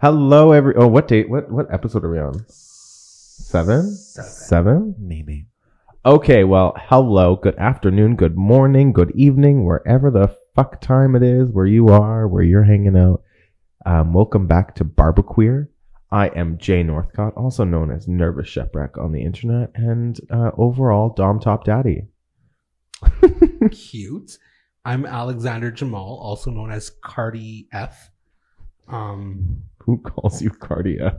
Hello, what date? What episode are we on? Seven? Maybe. Okay, well, hello, good afternoon, good morning, good evening, wherever the fuck time it is, where you are, where you're hanging out. Welcome back to Barbequeer. I am Jay Northcott, also known as Nervous Shipwreck on the internet, and overall Dom Top Daddy. Cute. I'm Alexander Jamall, also known as Cardi F. Who calls you Cardi F?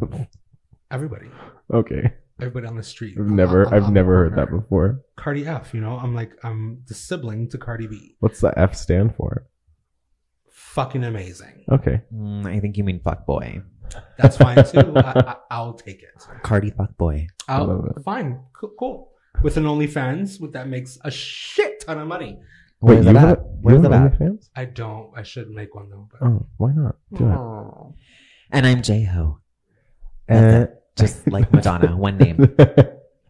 Everybody. Okay. Everybody on the street. I've never heard that before. Cardi F, I'm the sibling to Cardi B. What's the F stand for? Fucking amazing. Okay. I think you mean fuckboy. That's fine too. I'll take it. Cardi fuckboy. Fine. Cool. With an OnlyFans, that makes a shit ton of money. Wait, Where's that at? Where's that at? Fans? I don't. I should make one though. But... Oh, why not? Do it. And I'm J-Ho. Just like Madonna, one name.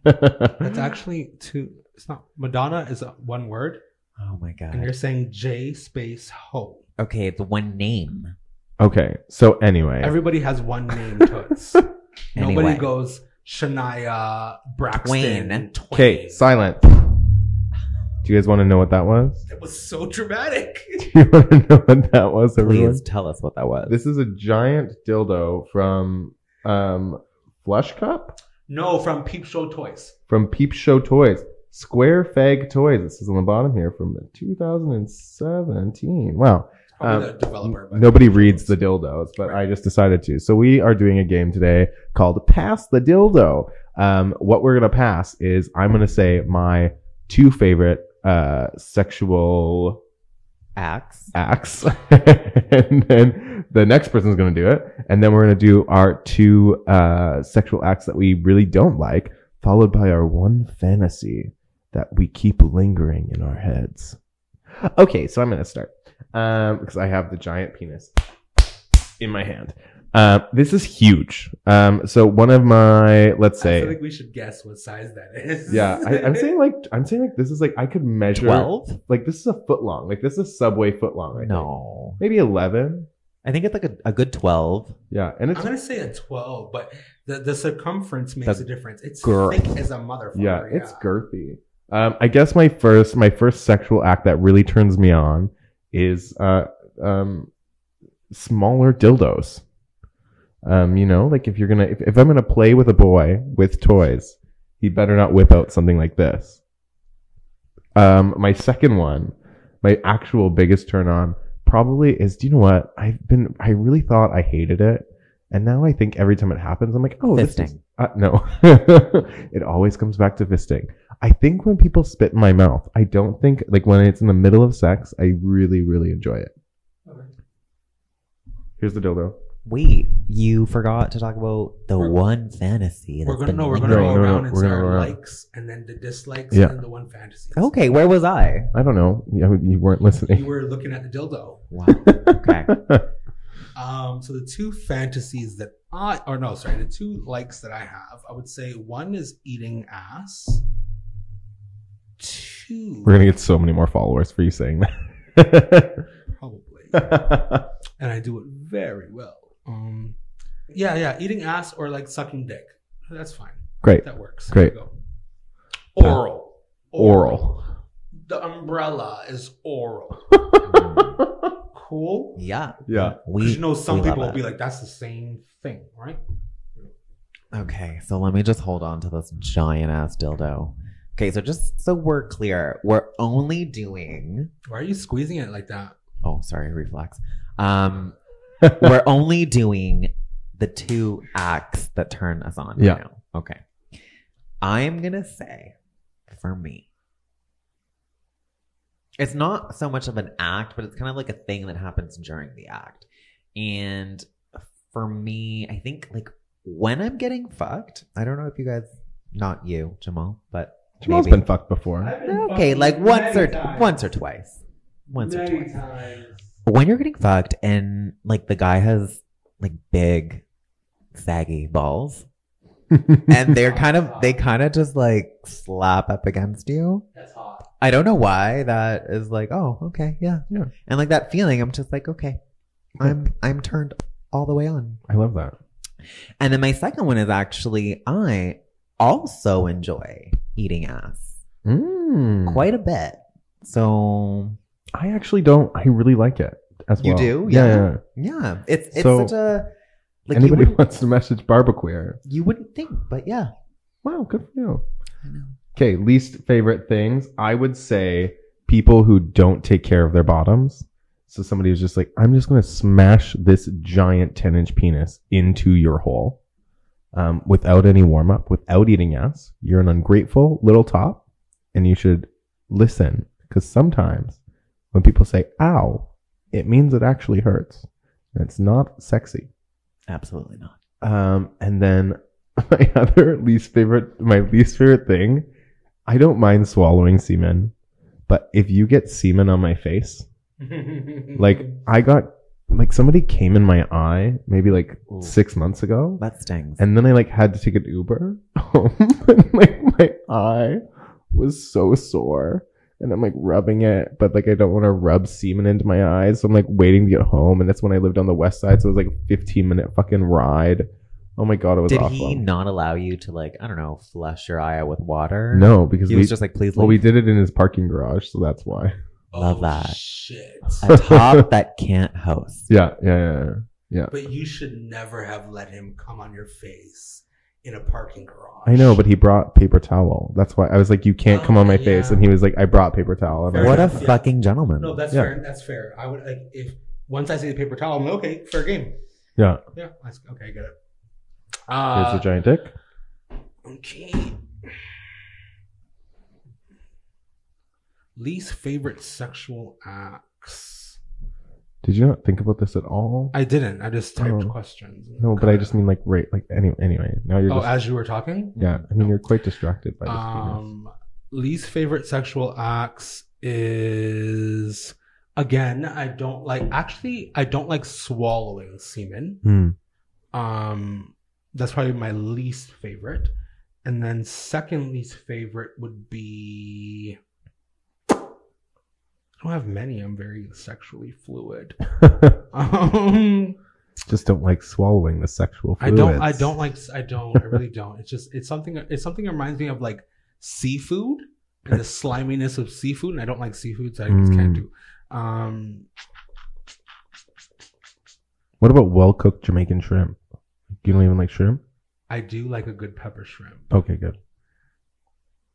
That's actually two. It's not. Madonna is one word. Oh my god. And you're saying J space ho. Okay, it's one name. Okay, so anyway. Everybody has one name, Toots. Anyway. Nobody goes Shania Braxton. Twain. Okay, silent. Do you guys want to know what that was? It was so dramatic. Do you want to know what that was, everyone? Please tell us what that was. This is a giant dildo from Flush Cup? No, from Peep Show Toys. From Peep Show Toys. Square Fag Toys. This is on the bottom here from 2017. Wow. Probably the developer. Nobody reads the dildos, but I just decided to. So we are doing a game today called Pass the Dildo. What we're going to pass is I'm going to say my two favorite sexual acts. And then the next person's going to do it. And then we're going to do our two sexual acts that we really don't like, followed by our one fantasy that we keep lingering in our heads. Okay, so I'm going to start because I have the giant penis in my hand. This is huge. So one of my, let's say, I feel like we should guess what size that is. Yeah, I'm saying this is like I could measure 12. Like this is a foot long. Like this is Subway foot long. Right? No, Maybe 11. I think it's like a good 12. Yeah, and it's I'm gonna say a 12, but the circumference makes a difference. It's girth. thick as a motherfucker. yeah, it's girthy. I guess my first sexual act that really turns me on is smaller dildos. Like if I'm gonna play with a boy with toys, he better not whip out something like this. My second one, my actual biggest turn on probably is, do you know what? I really thought I hated it. And now I think every time it happens, I'm like, oh, fisting. No, it always comes back to fisting. I think when people spit in my mouth, I don't think like when it's in the middle of sex, I really, really enjoy it. Okay. Here's the dildo. Wait, you forgot to talk about the one fantasy. We're gonna go around and say our likes and then the dislikes and the one fantasy. Okay, where was I? I don't know. You weren't listening. You were looking at the dildo. Wow. Okay. So the two fantasies that the two likes that I have, I would say one is eating ass. Two. We're gonna get so many more followers for you saying that. Probably. And I do it very well. Eating ass or like sucking dick. That's fine. Great. That works. Great. There you go. Oral. The umbrella is oral. Cool? Yeah. Yeah. Because some people will be like, that's the same thing, right? Okay, so let me just hold on to this giant ass dildo. Okay, so just so we're clear, we're only doing... Why are you squeezing it like that? Oh, sorry, reflex. We're only doing the two acts that turn us on right now. Okay. I'm going to say, for me, it's not so much of an act, but it's kind of like a thing that happens during the act. And for me, I think like when I'm getting fucked, I don't know if you guys, not you, Jamall, but Jamall's been fucked before. Okay, like once or twice. Once or twice. When you're getting fucked and like the guy has like big saggy balls and they kind of just like slap up against you. That's hot. I don't know why that is like, oh, okay, yeah. And like that feeling, I'm just like, okay, I'm turned all the way on. I love that. And then my second one is actually, I also enjoy eating ass quite a bit. So I actually don't. I really like it as well. you do? Yeah. Yeah. It's So, such a, like, Anybody wants to message barbequeer? you wouldn't think, but yeah. Wow, good for you. I know. Okay, least favorite things. I would say people who don't take care of their bottoms. So somebody who's just like, I'm just going to smash this giant 10-inch penis into your hole without any warm up, without eating ass. You're an ungrateful little top, and you should listen, because sometimes when people say ow, it means it actually hurts, and it's not sexy. Absolutely not. And then my least favorite thing, I don't mind swallowing semen, but if you get semen on my face, like I got, like somebody came in my eye maybe like Ooh. 6 months ago, That stings. and then I like had to take an Uber home, and like my eye was so sore, and I'm like rubbing it, but like I don't want to rub semen into my eyes, so I'm like waiting to get home, and that's when I lived on the west side, so it was like a 15-minute fucking ride. Oh my god, it was Did awful. he not allow you to, like, I don't know, flush your eye out with water? No, because He was just like, please leave. well, we did it in his parking garage, so that's why. Love Oh, that. Shit. A top that can't host. Yeah. But you should never have let him come on your face in a parking garage. I know, but he brought paper towel. That's why I was like, you can't come on my face, yeah. and he was like, I brought paper towel. And I was What a like, Yeah. fucking gentleman. No, that's Yeah. fair. That's fair. I would like if once I see the paper towel, I'm like, okay, fair game. yeah. Yeah, okay, I get it. Here's the giant dick. Okay. Least favorite sexual acts. Did you not think about this at all? I didn't. I just typed Oh. questions. No, but I just mean like right, like anyway. Now you're Oh, just, as you were talking. yeah. I mean, you're quite distracted by this. penis. Least favorite sexual acts is again. I don't like swallowing semen. That's probably my least favorite, and then second least favorite would be. I don't have many. I'm very sexually fluid. Just don't like swallowing the sexual I fluids. I really don't. It's something that reminds me of like seafood and the sliminess of seafood. And I don't like seafood, so I just can't do. What about well-cooked Jamaican shrimp? You don't even like shrimp? I do like a good pepper shrimp. Okay, good.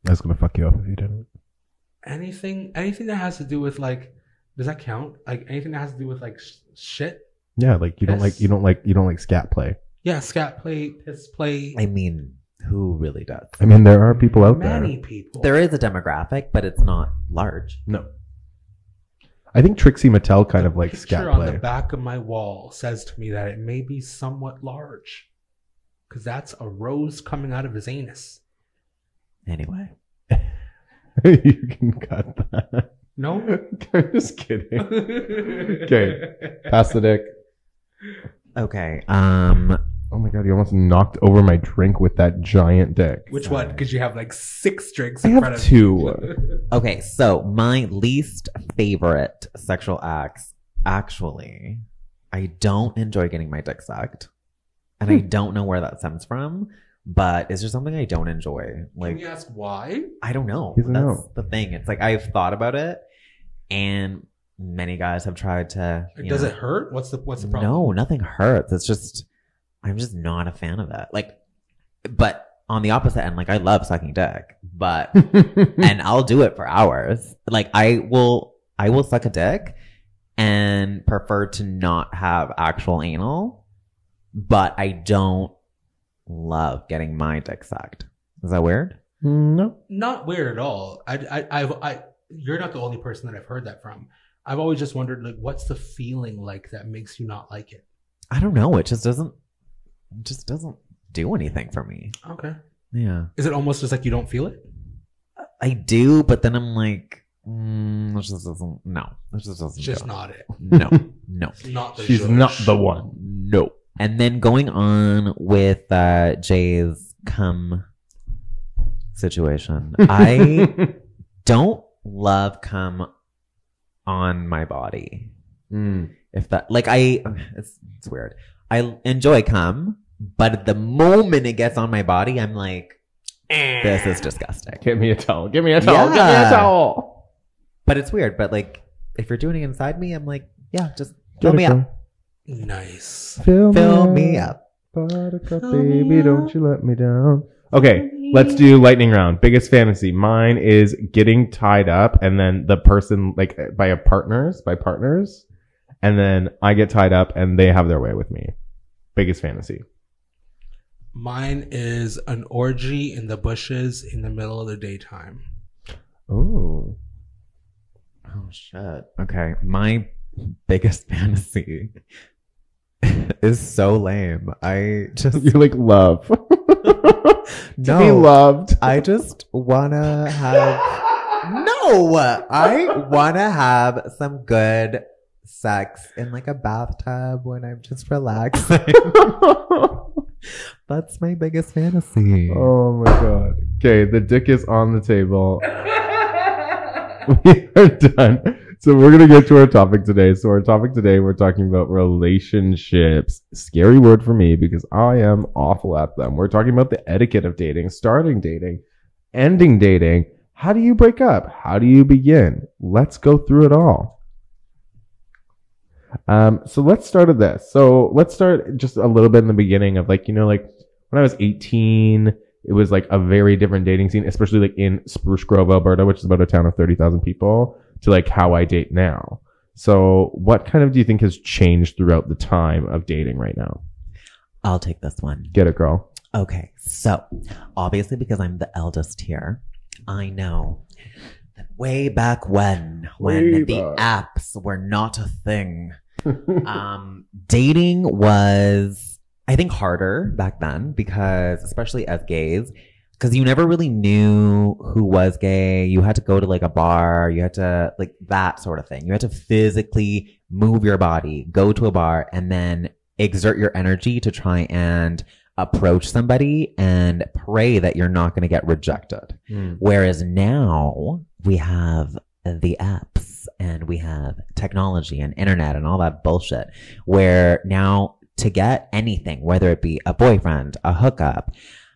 I was gonna fuck you up if you didn't. Anything that has to do with like, does that count? Like anything that has to do with like shit? Yeah, like you don't like scat play. Yeah, scat play, piss play. I mean, who really does? I mean, there are people out there. Many people. There is a demographic, but it's not large. No. I think Trixie Mattel kind of likes picture scat on play. the back of my wall says to me that it may be somewhat large, because that's a rose coming out of his anus. Anyway. You can cut that. No, I'm just kidding. Okay, pass the dick. Okay. Oh my god, you almost knocked over my drink with that giant dick. which one? Because you have like 6 drinks I in have front of 2. you. Okay, so my least favorite sexual acts, actually, I don't enjoy getting my dick sucked. And I don't know where that stems from, but it's just something I don't enjoy. Like, Can you ask why? I don't know. He's a That's no. the thing. It's like I've thought about it, and many guys have tried to. Does it hurt? What's the problem? No, nothing hurts. It's just I'm just not a fan of that. Like, but on the opposite end, like I love sucking dick, but and I'll do it for hours. Like I will suck a dick and prefer to not have actual anal, but I don't love getting my dick sucked. Is that weird? No. Not weird at all. You're not the only person that I've heard that from. I've always just wondered, like, what's the feeling like that makes you not like it? I don't know. It just doesn't do anything for me. Okay. Yeah. Is it almost just like you don't feel it? I do, but then I'm like, it just doesn't. No, it just doesn't. It's just do it. not it. No, no, It's not the She's zhuzh. not the one. no. And then going on with Jay's cum situation, I don't love cum on my body. If that, like, it's weird. I enjoy cum, but the moment it gets on my body, I'm like, this is disgusting. Give me a towel. Give me a towel. Give me a towel. But it's weird. But like, if you're doing it inside me, I'm like, yeah, just fill me up. Nice. Fill me up. Buttercup, baby, don't you let me down. Okay, let's do lightning round. Biggest fantasy. Mine is getting tied up, and then the person like by partners, and then I get tied up, and they have their way with me. Biggest fantasy. Mine is an orgy in the bushes in the middle of the daytime. Oh shit. Okay, my biggest fantasy is so lame. I just you're like love. No, to be loved. I just wanna have I wanna have some good sex in like a bathtub when I'm just relaxing. That's my biggest fantasy. Oh my god. Okay, the dick is on the table. We are done. So we're going to get to our topic today. So our topic today, we're talking about relationships. Scary word for me because I am awful at them. We're talking about the etiquette of dating, starting dating, ending dating. How do you break up? How do you begin? Let's go through it all. So let's start at this. So let's start just a little bit in the beginning of like, you know, like when I was 18, it was like a very different dating scene, especially like in Spruce Grove, Alberta, which is about a town of 30,000 people, to like how I date now. So what kind of do you think has changed throughout the time of dating right now? I'll take this one. Get it, girl. Okay. So obviously because I'm the eldest here, I know that way back when the apps were not a thing, dating was, I think, harder back then because, especially as gays, because you never really knew who was gay. You had to go to like a bar. You had to like that sort of thing. You had to physically move your body, go to a bar, and then exert your energy to try and approach somebody and pray that you're not going to get rejected. Whereas now we have the apps and we have technology and internet and all that bullshit where now to get anything, whether it be a boyfriend, a hookup,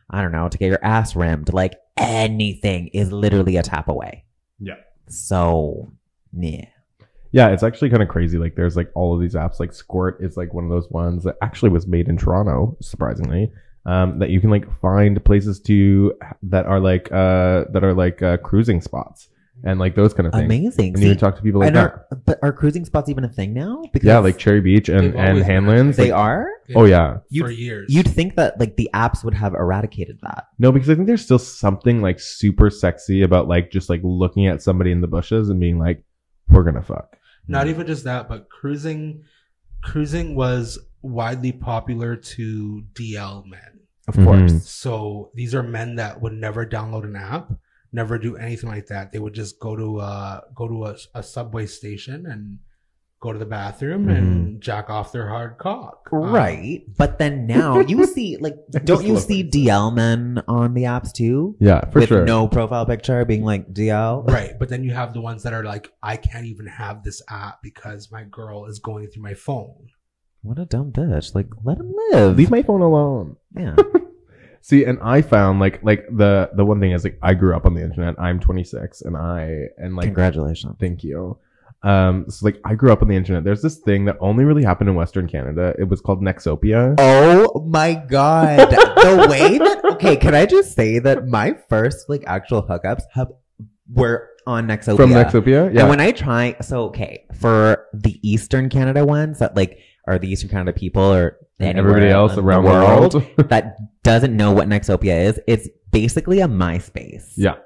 I don't know, to get your ass rimmed, like anything is literally a tap away. Yeah. So, yeah. Yeah, it's actually kind of crazy. Like there's like all of these apps, like Squirt is like one of those ones that actually was made in Toronto, surprisingly, that you can like find places that are like cruising spots and like those kind of things. Amazing. And you can talk to people like that. But are cruising spots even a thing now? Because yeah, like Cherry Beach and Hanlan's. They are? Oh yeah. For years. You'd think that like the apps would have eradicated that. No, because I think there's still something like super sexy about like just like looking at somebody in the bushes and being like, we're gonna fuck. Not even just that, but cruising was widely popular to DL men. Of course. So these are men that would never download an app, never do anything like that. They would just go to a subway station and go to the bathroom and jack off their hard cock. Right. But then now you see, like, don't you see DL men on the apps too? Yeah, for sure. With no profile picture being like DL. Right. But then you have the ones that are like, I can't even have this app because my girl is going through my phone. What a dumb bitch. Like, let him live. Leave my phone alone. Yeah. See, and I found like the one thing is like I grew up on the internet. I'm 26 and like congratulations. Thank you. So like I grew up on the internet. There's this thing that only really happened in Western Canada. It was called Nexopia. Oh my god. The way that, okay, can I just say that my first like actual hookups were on Nexopia. From Nexopia? Yeah. And when I try, so okay, for the Eastern Canada ones that like are the Eastern Canada people or everybody else around the world that doesn't know what Nexopia is, it's basically a MySpace. Yeah.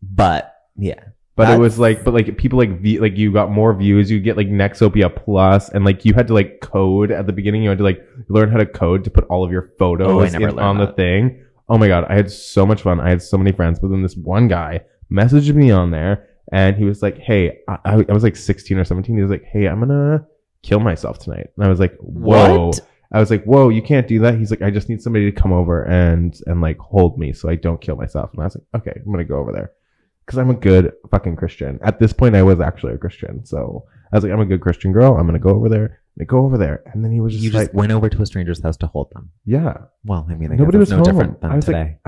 But yeah. But it was like, people like you got more views. You get like Nexopia Plus, and like you had to like code at the beginning. You had to like learn how to code to put all of your photos on the thing. Oh my god, I had so much fun. I had so many friends. But then this one guy messaged me on there, and he was like, "Hey, I was like 16 or 17. He was like, "Hey, I'm gonna kill myself tonight." And I was like, "Whoa." What? I was like, "Whoa, you can't do that." He's like, "I just need somebody to come over and like hold me so I don't kill myself." And I was like, "Okay, I'm gonna go over there." Because I'm a good fucking Christian. At this point, I was actually a Christian. So I was like, I'm a good Christian girl. I'm going to go over there I go over there, and then he was just You just went over to a stranger's house to hold them. yeah. Well, I mean, I Nobody guess was it's no home. different than I was today.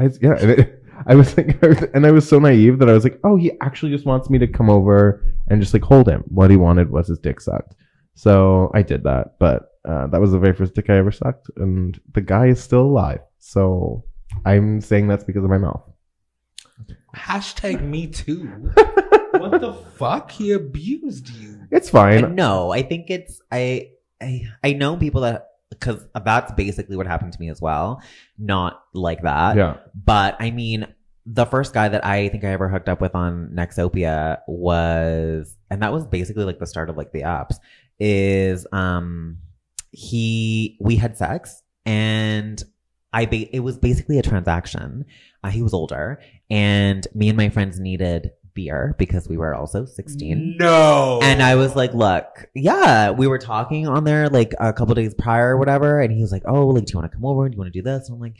I was like, and I was so naive that I was like, oh, he actually just wants me to come over and just like hold him. What he wanted was his dick sucked. So I did that, but that was the very first dick I ever sucked, and the guy is still alive. So I'm saying that's because of my mouth. Hashtag me too. What the fuck? He abused you. It's fine. No, I think it's I know people that, because that's basically what happened to me as well. Not like that. Yeah. But I mean, the first guy that I think I ever hooked up with on Nexopia was, and that was basically like the start of like the apps, is we had sex, and it was basically a transaction. He was older, and me and my friends needed beer because we were also 16. No. And I was like, look, yeah, we were talking on there like a couple days prior or whatever. And he was like, oh, like, do you want to come over? Do you want to do this? And I'm like,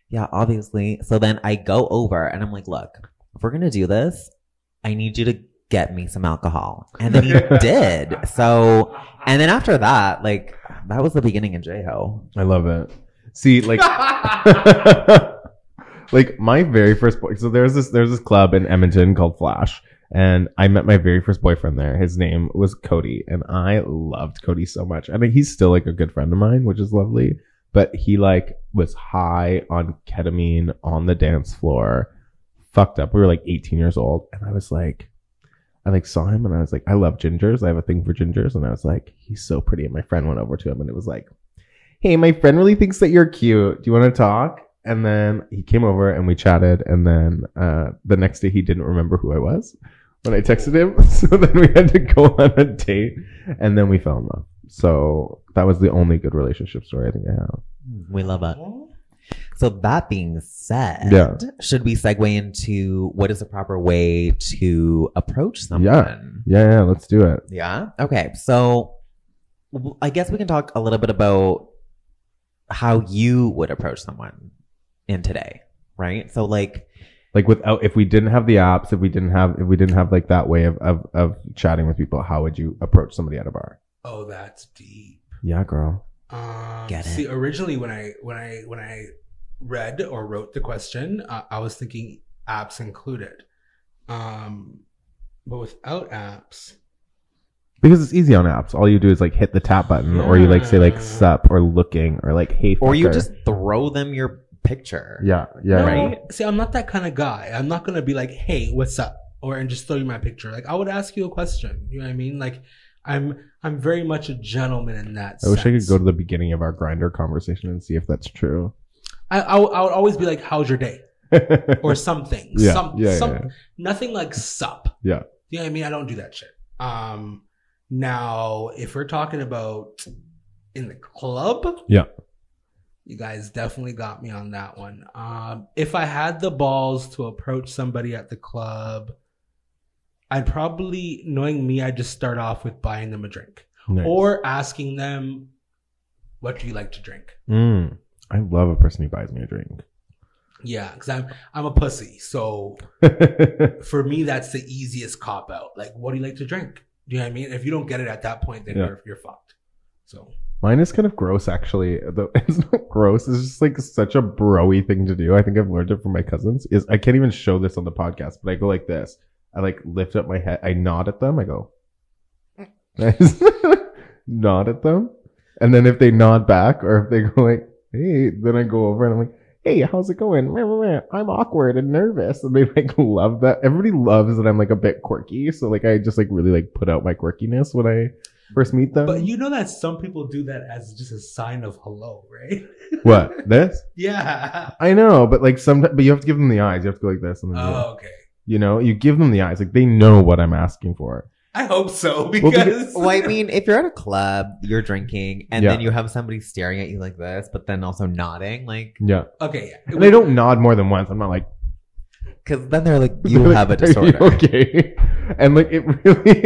yeah, obviously. So then I go over and I'm like, look, if we're going to do this, I need you to get me some alcohol. And then he did. So, and then after that, like, that was the beginning of J-Ho. I love it. See, like, like my very first boy. So there's this club in Edmonton called Flash, and I met my very first boyfriend there. His name was Cody, and I loved Cody so much. I mean, he's still like a good friend of mine, which is lovely. But he like was high on ketamine on the dance floor, fucked up. We were like 18 years old, and I was like, I like saw him, and I was like, I love gingers. I have a thing for gingers, and I was like, he's so pretty. And my friend went over to him, and it was like, hey, my friend really thinks that you're cute. Do you want to talk? And then he came over and we chatted. And then the next day he didn't remember who I was when I texted him. So then we had to go on a date, and then we fell in love. So that was the only good relationship story I think I have. We love it. So that being said, Yeah. should we segue into what is the proper way to approach someone? Yeah, let's do it. Yeah. Okay. So I guess we can talk a little bit about how you would approach someone in today, right? So like without, if we didn't have the apps, if we didn't have like that way of chatting with people, how would you approach somebody at a bar? Oh, that's deep. Yeah, girl. Get it. See, originally when I read or wrote the question, I was thinking apps included, but without apps, Because it's easy on apps. All you do is like hit the tap button, or you like say like sup or looking or like hey fucker. Or you just throw them your picture. yeah. no, Right? See, I'm not that kind of guy. I'm not gonna be like, hey, what's up, and just throw you my picture. Like, I would ask you a question. You know what I mean? Like, I'm very much a gentleman in that I wish I could sense. go to the beginning of our Grindr conversation and see if that's true. I would always be like, how's your day? Or something. Yeah. Nothing like sup. Yeah. You know what I mean? I don't do that shit. Now, if we're talking about in the club, Yeah. you guys definitely got me on that one. If I had the balls to approach somebody at the club, I'd probably, knowing me, I'd just start off with buying them a drink. Nice. Or asking them, what do you like to drink? I love a person who buys me a drink. Yeah, because I'm a pussy. So for me, that's the easiest cop out. Like, what do you like to drink? Do you know what I mean? If you don't get it at that point, then you're fucked. So Mine is kind of gross, actually. Though it's not gross. It's just like such a bro-y thing to do. I think I've learned it from my cousins. Is I can't even show this on the podcast, but I go like this. I like lift up my head. I nod at them. I go, I just nod at them, and then if they nod back, or if they go like, "Hey," then I go over and I'm like, "Hey, how's it going?" I'm awkward and nervous, and they like love that. Everybody loves that I'm like a bit quirky, so like I just like really like put out my quirkiness when I first meet them. But you know that some people do that as just a sign of hello, right? What? This? Yeah. I know, but like sometimes, but you have to give them the eyes. You have to go like this, and then Oh, okay. you know, you give them the eyes. Like they know what I'm asking for. I hope so, Well, because Well, I mean, if you're at a club, you're drinking, and Yeah. then you have somebody staring at you like this, but then also nodding, like, Yeah, okay, yeah. and I don't nod more than once. I'm not like, because then they're like, you like, have a "Are you disorder. okay, and like it really,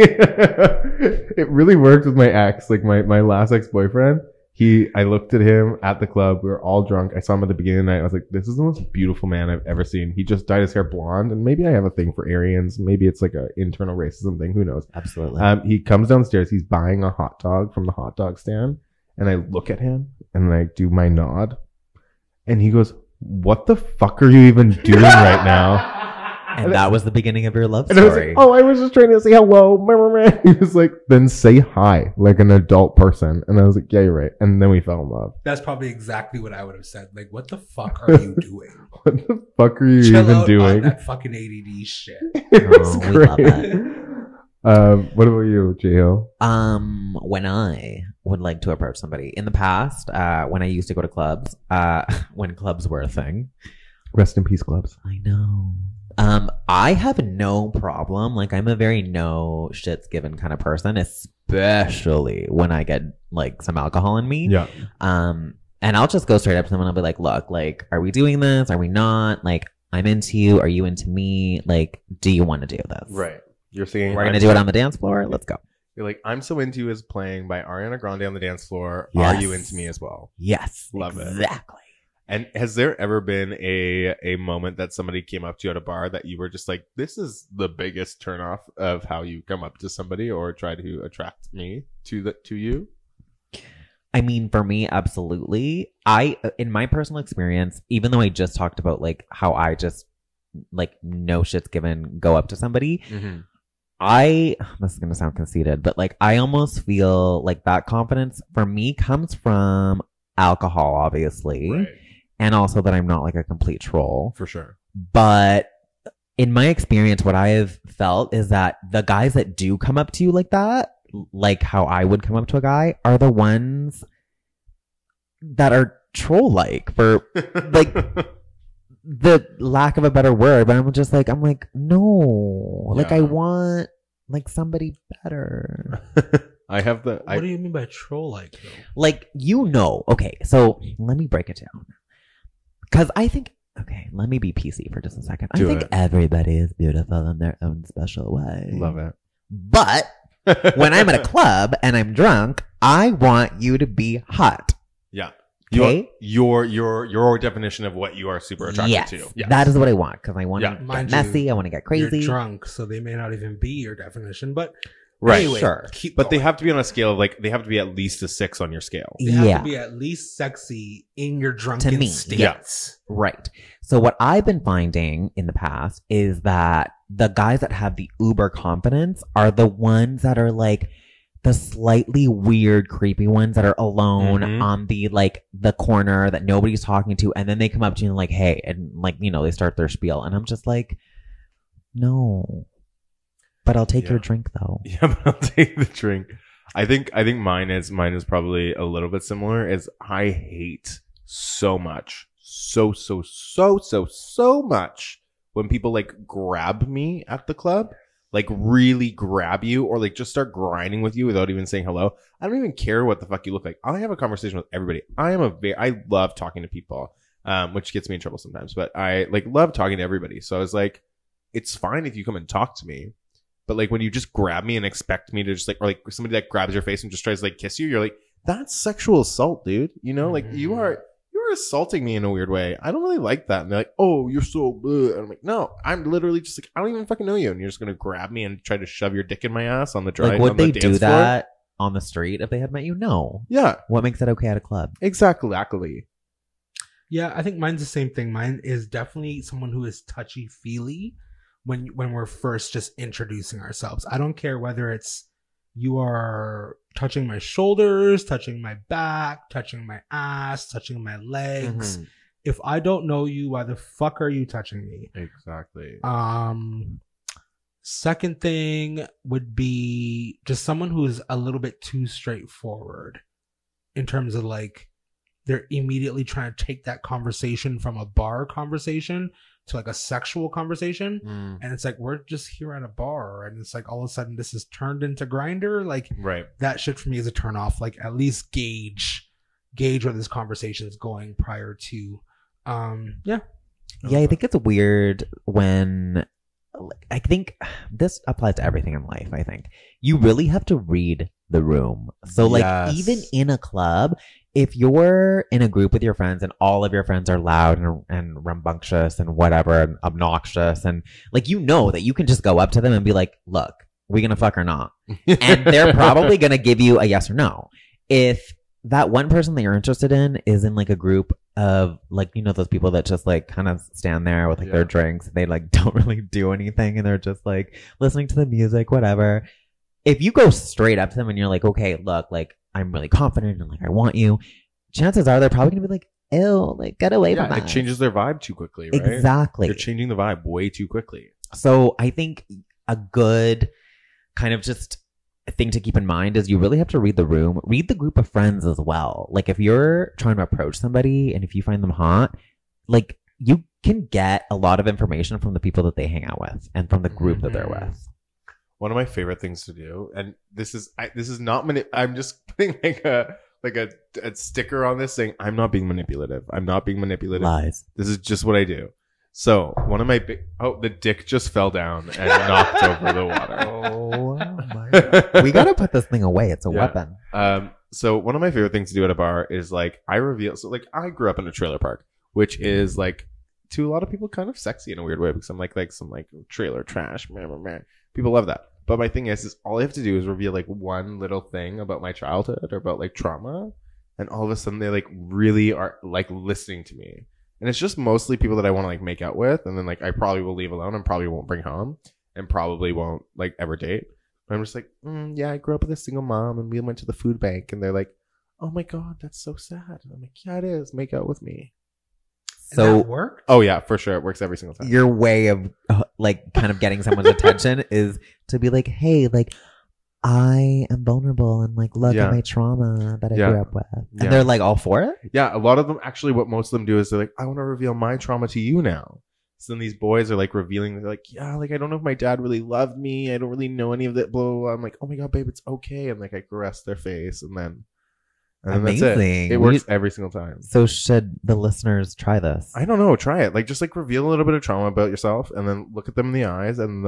it really worked with my ex. Like my last ex-boyfriend. I looked at him at the club. We were all drunk. I saw him at the beginning of the night. I was like, this is the most beautiful man I've ever seen. He just dyed his hair blonde, and maybe I have a thing for Aryans. Maybe it's like an internal racism thing. Who knows? Absolutely. He comes downstairs. He's buying a hot dog from the hot dog stand, and I look at him and I do my nod, and he goes, "What the fuck are you even doing right now?" And that was the beginning of your love And I was story. like, "Oh, I was just trying to say hello." He was like, "Then say hi like an adult person." And I was like, "Yeah, you're right." And then we fell in love. That's probably exactly what I would have said. Like, what the fuck are you doing? What the fuck are you Chill even out doing? on that fucking ADD shit. It was Oh, we love great. What about you, J-Ho? When I would like to approach somebody in the past, when I used to go to clubs, when clubs were a thing. Rest in peace, clubs. I know. I have no problem. Like, I'm a very no shits given kind of person, especially when I get like some alcohol in me. Yeah. And I'll just go straight up to them and I'll be like, look, like, are we doing this? Are we not? Like, I'm into you. Are you into me? Like, do you want to do this? Right. You're singing. We're going to do it on the dance floor. Let's go. You're like, I'm So Into You is playing by Ariana Grande on the dance floor. Yes. Are you into me as well? Yes. Love it. Exactly. And has there ever been a moment that somebody came up to you at a bar that you were just like, this is the biggest turnoff of how you come up to somebody or try to attract me to you? I mean, for me, absolutely. In my personal experience, even though I just talked about like how I just like no shit's given go up to somebody, this is gonna sound conceited, but like I almost feel like that confidence for me comes from alcohol, obviously. Right. And also that I'm not like a complete troll. For sure. But in my experience, what I have felt is that the guys that do come up to you like that, like how I would come up to a guy, are the ones that are troll-like, for like the lack of a better word. But I'm like, no. Like, Yeah. I want like somebody better. I have the. What do you mean by troll like though? Like, okay, so let me break it down. Because I think, okay, let me be PC for just a second. I Do think it. everybody is beautiful in their own special way. Love it. But when I'm at a club and I'm drunk, I want you to be hot. Yeah. Okay? Your definition of what you are super attracted Yes, to. Yes. that is what I want. Because I want Yeah. to Mind get you, messy. I want to get crazy. You're drunk, so they may not even be your definition. But Right. anyway, Sure. keep But they going. have to be on a scale of like, they have to be at least a 6 on your scale. They have Yeah. to be at least sexy in your drunken me. states. Yeah. Right. So what I've been finding in the past is that the guys that have the uber confidence are the ones that are like the slightly weird, creepy ones that are alone Mhm. on the like the corner that nobody's talking to, and then they come up to you and like, hey, and like, you know, they start their spiel, and I'm just like, no. But I'll take Yeah. your drink though. Yeah, but I'll take the drink. I think mine is probably a little bit similar. Is I hate so much, so much when people like grab me at the club, like really grab you, or like just start grinding with you without even saying hello. I don't even care what the fuck you look like. I have a conversation with everybody. I love talking to people, which gets me in trouble sometimes, but I like love talking to everybody. So I was like, it's fine if you come and talk to me. But like when you just grab me and expect me to just like, or like somebody that grabs your face and just tries to like kiss you, you're like, that's sexual assault, dude. You know, like you're assaulting me in a weird way. I don't really like that. And they're like, oh, you're so bleh. And I'm like, no, I'm literally just like, I don't even fucking know you. And you're just going to grab me and try to shove your dick in my ass on the drive. Like, would on the they do dance floor? that on the street if they had met you? No. Yeah, What makes it okay at a club? exactly. Yeah, I think mine's the same thing. Mine is definitely someone who is touchy-feely when we're first just introducing ourselves. I don't care whether it's you are touching my shoulders, touching my back, touching my ass, touching my legs. Mhm. If I don't know you, why the fuck are you touching me? Exactly. Second thing would be just someone who is a little bit too straightforward in terms of like they're immediately trying to take that conversation from a bar conversation to like a sexual conversation. And it's like, we're just here at a bar. And it's like, all of a sudden this is turned into Grindr. Like Right. that shit for me is a turn off. Like at least gauge where this conversation is going prior to, yeah. Yeah, I think it's weird when, I think this applies to everything in life. I think you really have to read the room. So like Yes. even in a club, if you're in a group with your friends and all of your friends are loud and rambunctious and whatever and obnoxious and like, you know that you can just go up to them and be like, look, we gonna fuck or not? And they're probably gonna give you a yes or no. If that one person that you're interested in is in like a group of like, you know, those people that just like kind of stand there with like their drinks, they like don't really do anything and they're just like listening to the music, whatever. If you go straight up to them and you're like, okay, look, like I'm really confident and like I want you, chances are they're probably gonna be like, ew, like get away from us. It changes their vibe too quickly, right? Exactly. You're changing the vibe way too quickly. So I think a good kind of just thing to keep in mind is you really have to read the room, read the group of friends as well. Like if you're trying to approach somebody and if you find them hot, like you can get a lot of information from the people that they hang out with and from the group that they're with. One of my favorite things to do, and this is not I'm just putting like a sticker on this saying I'm not being manipulative. I'm not being manipulative. Lies. This is just what I do. So one of my the dick just fell down and knocked over the water. Oh my God. We gotta put this thing away. It's a weapon. So one of my favorite things to do at a bar is like I grew up in a trailer park, which is like to a lot of people kind of sexy in a weird way because I'm like some like trailer trash. Man. People love that. But my thing is all I have to do is reveal like one little thing about my childhood or about like trauma, and all of a sudden they like really are like listening to me. And it's just mostly people that I want to like make out with, and then like I probably will leave alone and probably won't bring home and probably won't like ever date. But I'm just like, yeah, I grew up with a single mom and we went to the food bank, and they're like, oh my God, that's so sad. And I'm like, yeah, it is. Make out with me. So that worked? Oh yeah, for sure. It works every single time. Your way of like kind of getting someone's attention is to be like, hey, like I am vulnerable and like look at my trauma that I grew up with. And they're like all for it? Yeah, a lot of them actually what most of them do is they're like, I want to reveal my trauma to you now. So then these boys are like revealing, they're like, yeah, like I don't know if my dad really loved me. I don't really know any of that, blah, blah, blah. I'm like, oh my God, babe, it's okay. And like I caress their face and then amazing. That's it. It works every single time. So should the listeners try this? I don't know. Try it. Like just like reveal a little bit of trauma about yourself and then look at them in the eyes and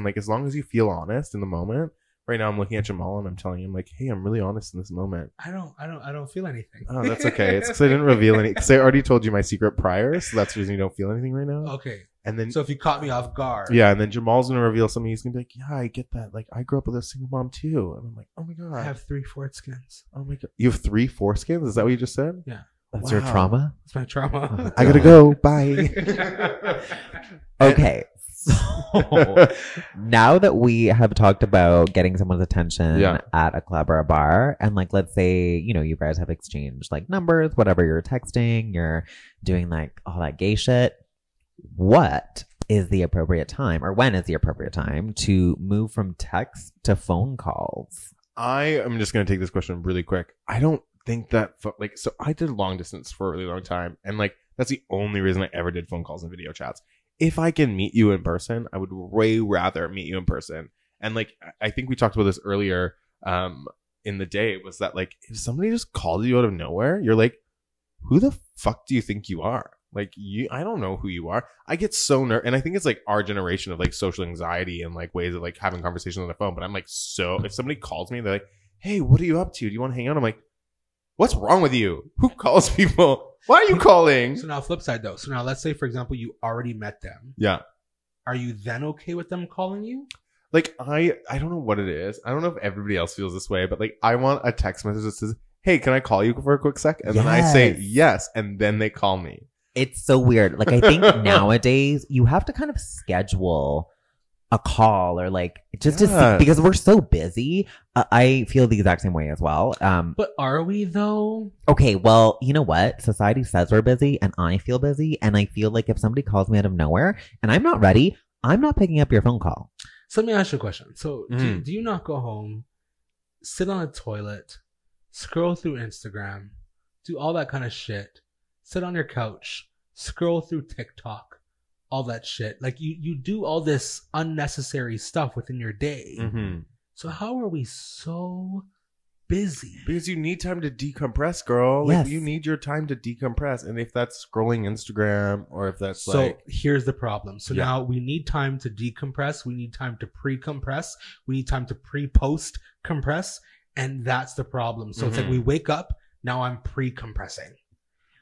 like as long as you feel honest in the moment. Right now I'm looking at Jamall and I'm telling him like, hey, I'm really honest in this moment. I don't feel anything. Oh, that's okay. It's because I didn't reveal any because I already told you my secret prior, so that's the reason you don't feel anything right now. Okay. And then so if you caught me off guard. Yeah, and then Jamaal's gonna reveal something, he's gonna be like, yeah, I get that. Like I grew up with a single mom too. And I'm like, oh my God. I have 3 foreskins. Oh my God. You have 3 foreskins? Is that what you just said? Yeah. That's your trauma? That's my trauma. I gotta go. Bye. Okay. So now that we have talked about getting someone's attention at a club or a bar, and like let's say, you know, you guys have exchanged like numbers, whatever, you're texting, you're doing like all that gay shit, what is the appropriate time, or when is the appropriate time to move from text to phone calls? I am just gonna take this question really quick. I don't think that so I did long distance for a really long time, and like that's the only reason I ever did phone calls and video chats. If I can meet you in person, I would way rather meet you in person. And like I think we talked about this earlier in the day, was that like if somebody just called you out of nowhere, you're like, who the fuck do you think you are? Like I don't know who you are. I get so nervous, and I think it's like our generation of like social anxiety and like ways of like having conversations on the phone. But I'm like, so if somebody calls me, they're like, hey, what are you up to? Do you want to hang out? I'm like, what's wrong with you? Who calls people? Why are you calling? So now flip side though. So now let's say, for example, you already met them. Yeah. Are you then okay with them calling you? Like, I don't know what it is. I don't know if everybody else feels this way, but like, I want a text message that says, hey, can I call you for a quick sec? And then I say yes. And then they call me. It's so weird. Like, I think nowadays you have to kind of schedule a call or like just to see, because we're so busy. I feel the exact same way as well. But are we though? Okay, well, you know what? Society says we're busy and I feel busy. And I feel like if somebody calls me out of nowhere and I'm not ready, I'm not picking up your phone call. So let me ask you a question. So do you not go home, sit on a toilet, scroll through Instagram, do all that kind of shit, sit on your couch, scroll through TikTok, all that shit? Like you do all this unnecessary stuff within your day. Mm-hmm. So how are we so busy? Because you need time to decompress, girl. Yes. Like you need your time to decompress. And if that's scrolling Instagram or if that's so here's the problem. So now we need time to decompress. We need time to pre-compress. We need time to pre-post compress. And that's the problem. So it's like we wake up, Now I'm pre-compressing.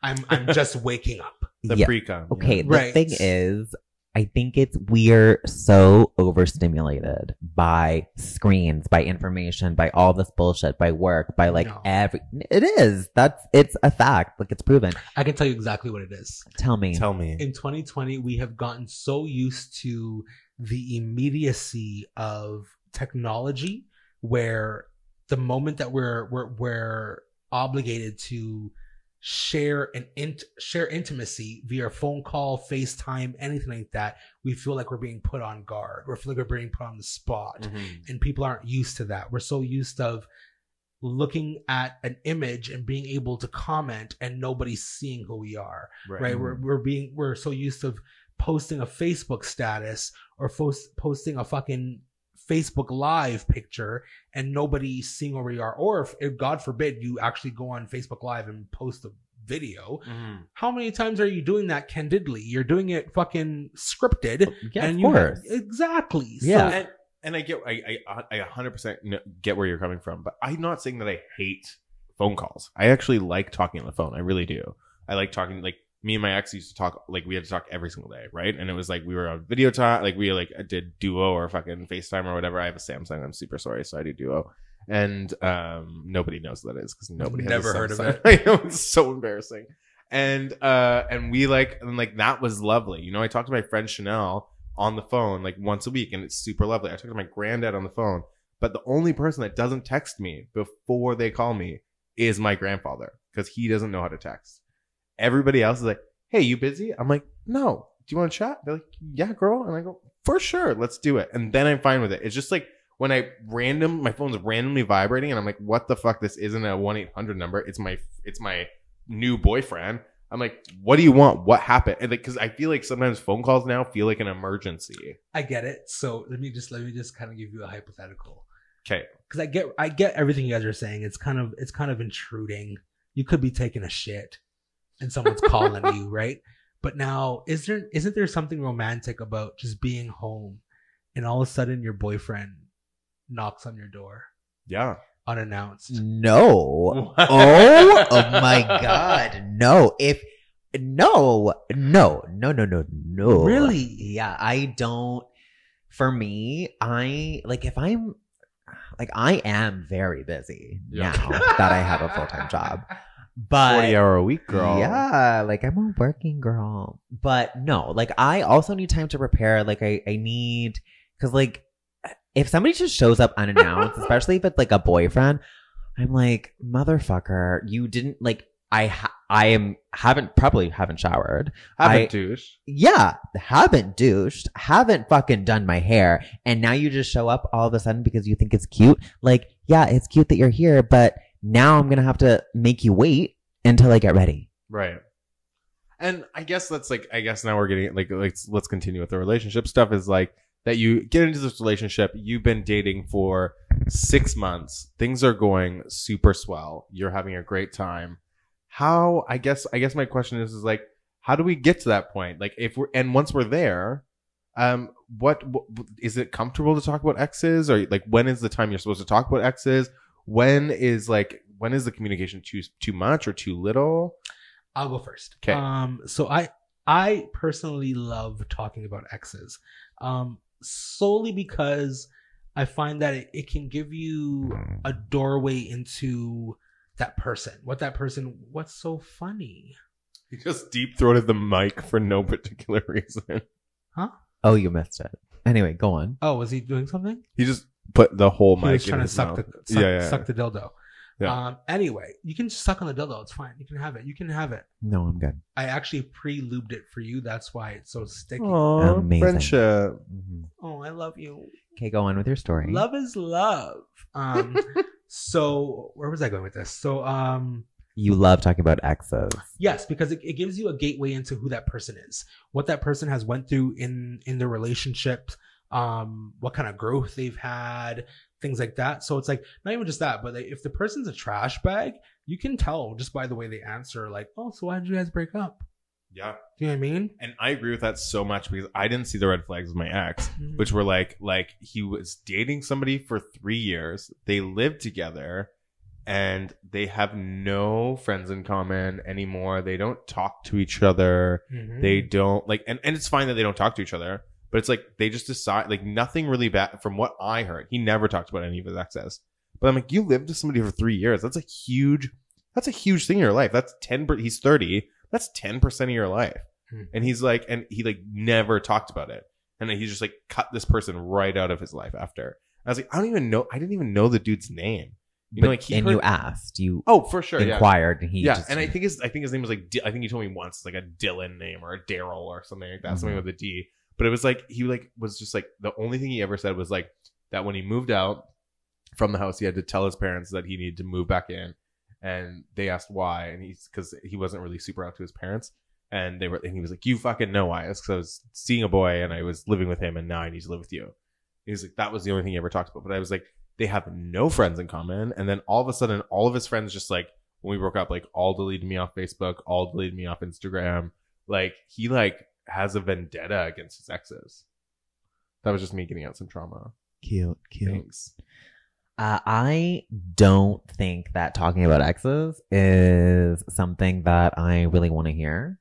I'm just waking up. The pre-com. Okay, the Right. thing is, I think we're so overstimulated by screens, by information, by all this bullshit, by work, by like No. it is. It's a fact. Like it's proven. I can tell you exactly what it is. Tell me. Tell me. In 2020, we have gotten so used to the immediacy of technology, where the moment that we're obligated to share intimacy via phone call, FaceTime, anything like that, we feel like we're being put on guard. We feel like we're being put on the spot, and people aren't used to that. We're so used of looking at an image and being able to comment, and nobody's seeing who we are. Right? We're so used to posting a Facebook status or posting a fucking Facebook Live picture and nobody seeing where we are. Or if God forbid you actually go on Facebook Live and post a video, how many times are you doing that candidly? You're doing it fucking scripted. Yeah, and of you course. Exactly. Yeah. And I get, I 100% get where you're coming from, but I'm not saying that I hate phone calls. I actually like talking on the phone. I really do. I like talking, like me and my ex used to talk, like we had to talk every single day, right? And it was like we were on video time, like we like did Duo or fucking FaceTime or whatever. I have a Samsung. I'm super sorry, so I do Duo. And nobody knows what that is because nobody has Never a heard of Samsung. it. I know, it's so embarrassing. And we like that was lovely. You know, I talked to my friend Chanel on the phone like once a week, and it's super lovely. I talked to my granddad on the phone, but the only person that doesn't text me before they call me is my grandfather because he doesn't know how to text. Everybody else is like, "Hey, you busy?" I'm like, "No. Do you want to chat?" They're like, "Yeah, girl." And I go, "For sure, let's do it." And then I'm fine with it. It's just like when my phone's randomly vibrating, and I'm like, "What the fuck? This isn't a 1-800 number. It's my new boyfriend." I'm like, "What do you want? What happened?" And because I feel like sometimes phone calls now feel like an emergency. I get it. So let me just kind of give you a hypothetical. Okay. Because I get everything you guys are saying. It's kind of intruding. You could be taking a shit and someone's calling you, right? But now, isn't there something romantic about just being home and all of a sudden your boyfriend knocks on your door Yeah. unannounced? No. Oh my God. No. No. Really? Yeah. I don't. For me, I am very busy Yeah. now that I have a full-time job. But 40-hour a week, girl. yeah, like I'm a working girl. But no, like I also need time to prepare. Like I need, because like if somebody just shows up unannounced, especially if it's like a boyfriend, I'm like, motherfucker, you didn't like. Haven't showered. Haven't douche. Yeah, haven't douched, haven't fucking done my hair, and now you just show up all of a sudden because you think it's cute. Like, yeah, it's cute that you're here, but now I'm gonna have to make you wait until I get ready. Right. And I guess that's like, now we're getting like let's continue with the relationship stuff. Is like that you get into this relationship, you've been dating for 6 months, things are going super swell, you're having a great time. How, I guess my question is like, how do we get to that point? Like once we're there, what is it comfortable to talk about exes, or like when is the time you're supposed to talk about exes? When is the communication too much or too little? I'll go first. Okay. So I personally love talking about exes, solely because I find that it can give you a doorway into that person. What's so funny? You just deep throated the mic for no particular reason. Huh? Oh, you missed it. Anyway, go on. Oh, was he doing something? He just put the whole He mic was in trying to his suck mouth. suck the dildo. Yeah. Anyway, you can just suck on the dildo. It's fine. You can have it. No, I'm good. I actually pre-lubed it for you. That's why it's so sticky. Aww, Amazing. friendship. Mm-hmm. Oh, I love you. Okay, go on with your story. Love is love. So where was I going with this? So You love talking about exes. yes, because it gives you a gateway into who that person is, what that person has went through in their relationship, what kind of growth they've had, things like that. So it's like not even just that, but if the person's a trash bag, you can tell just by the way they answer, like, oh, so why did you guys break up? Yeah. Do you know what I mean? And I agree with that so much because I didn't see the red flags with my ex, Mhm. which were like he was dating somebody for 3 years. They lived together. and they have no friends in common anymore. They don't talk to each other. Mhm. They don't like, and it's fine that they don't talk to each other, but it's like they just decide, like, nothing really bad from what I heard. He never talked about any of his exes. But I'm like, you lived with somebody for 3 years. That's a huge thing in your life. That's 10. He's 30. That's 10% of your life. Mhm. And he's like, and he like never talked about it. And then he just like cut this person right out of his life after. I was like, I didn't even know the dude's name. You know, like you asked, you oh, for sure, inquired, and he yeah. just, And I think his name was like, I think he told me once, like a Dylan name or a Daryl or something like that, something with a D. But it was like he like was just like the only thing he ever said was like that when he moved out from the house, he had to tell his parents that he needed to move back in, and they asked why, and because he wasn't really super out to his parents, and he was like, you fucking know why? It's because I was seeing a boy and I was living with him, and now I need to live with you. He was like, that was the only thing he ever talked about. But I was like, they have no friends in common. And then all of a sudden, all of his friends just like, when we broke up, like all deleted me off Facebook, all deleted me off Instagram. Like he like has a vendetta against his exes. That was just me getting out some trauma. cute. Thanks. I don't think that talking about exes is something that I really want to hear.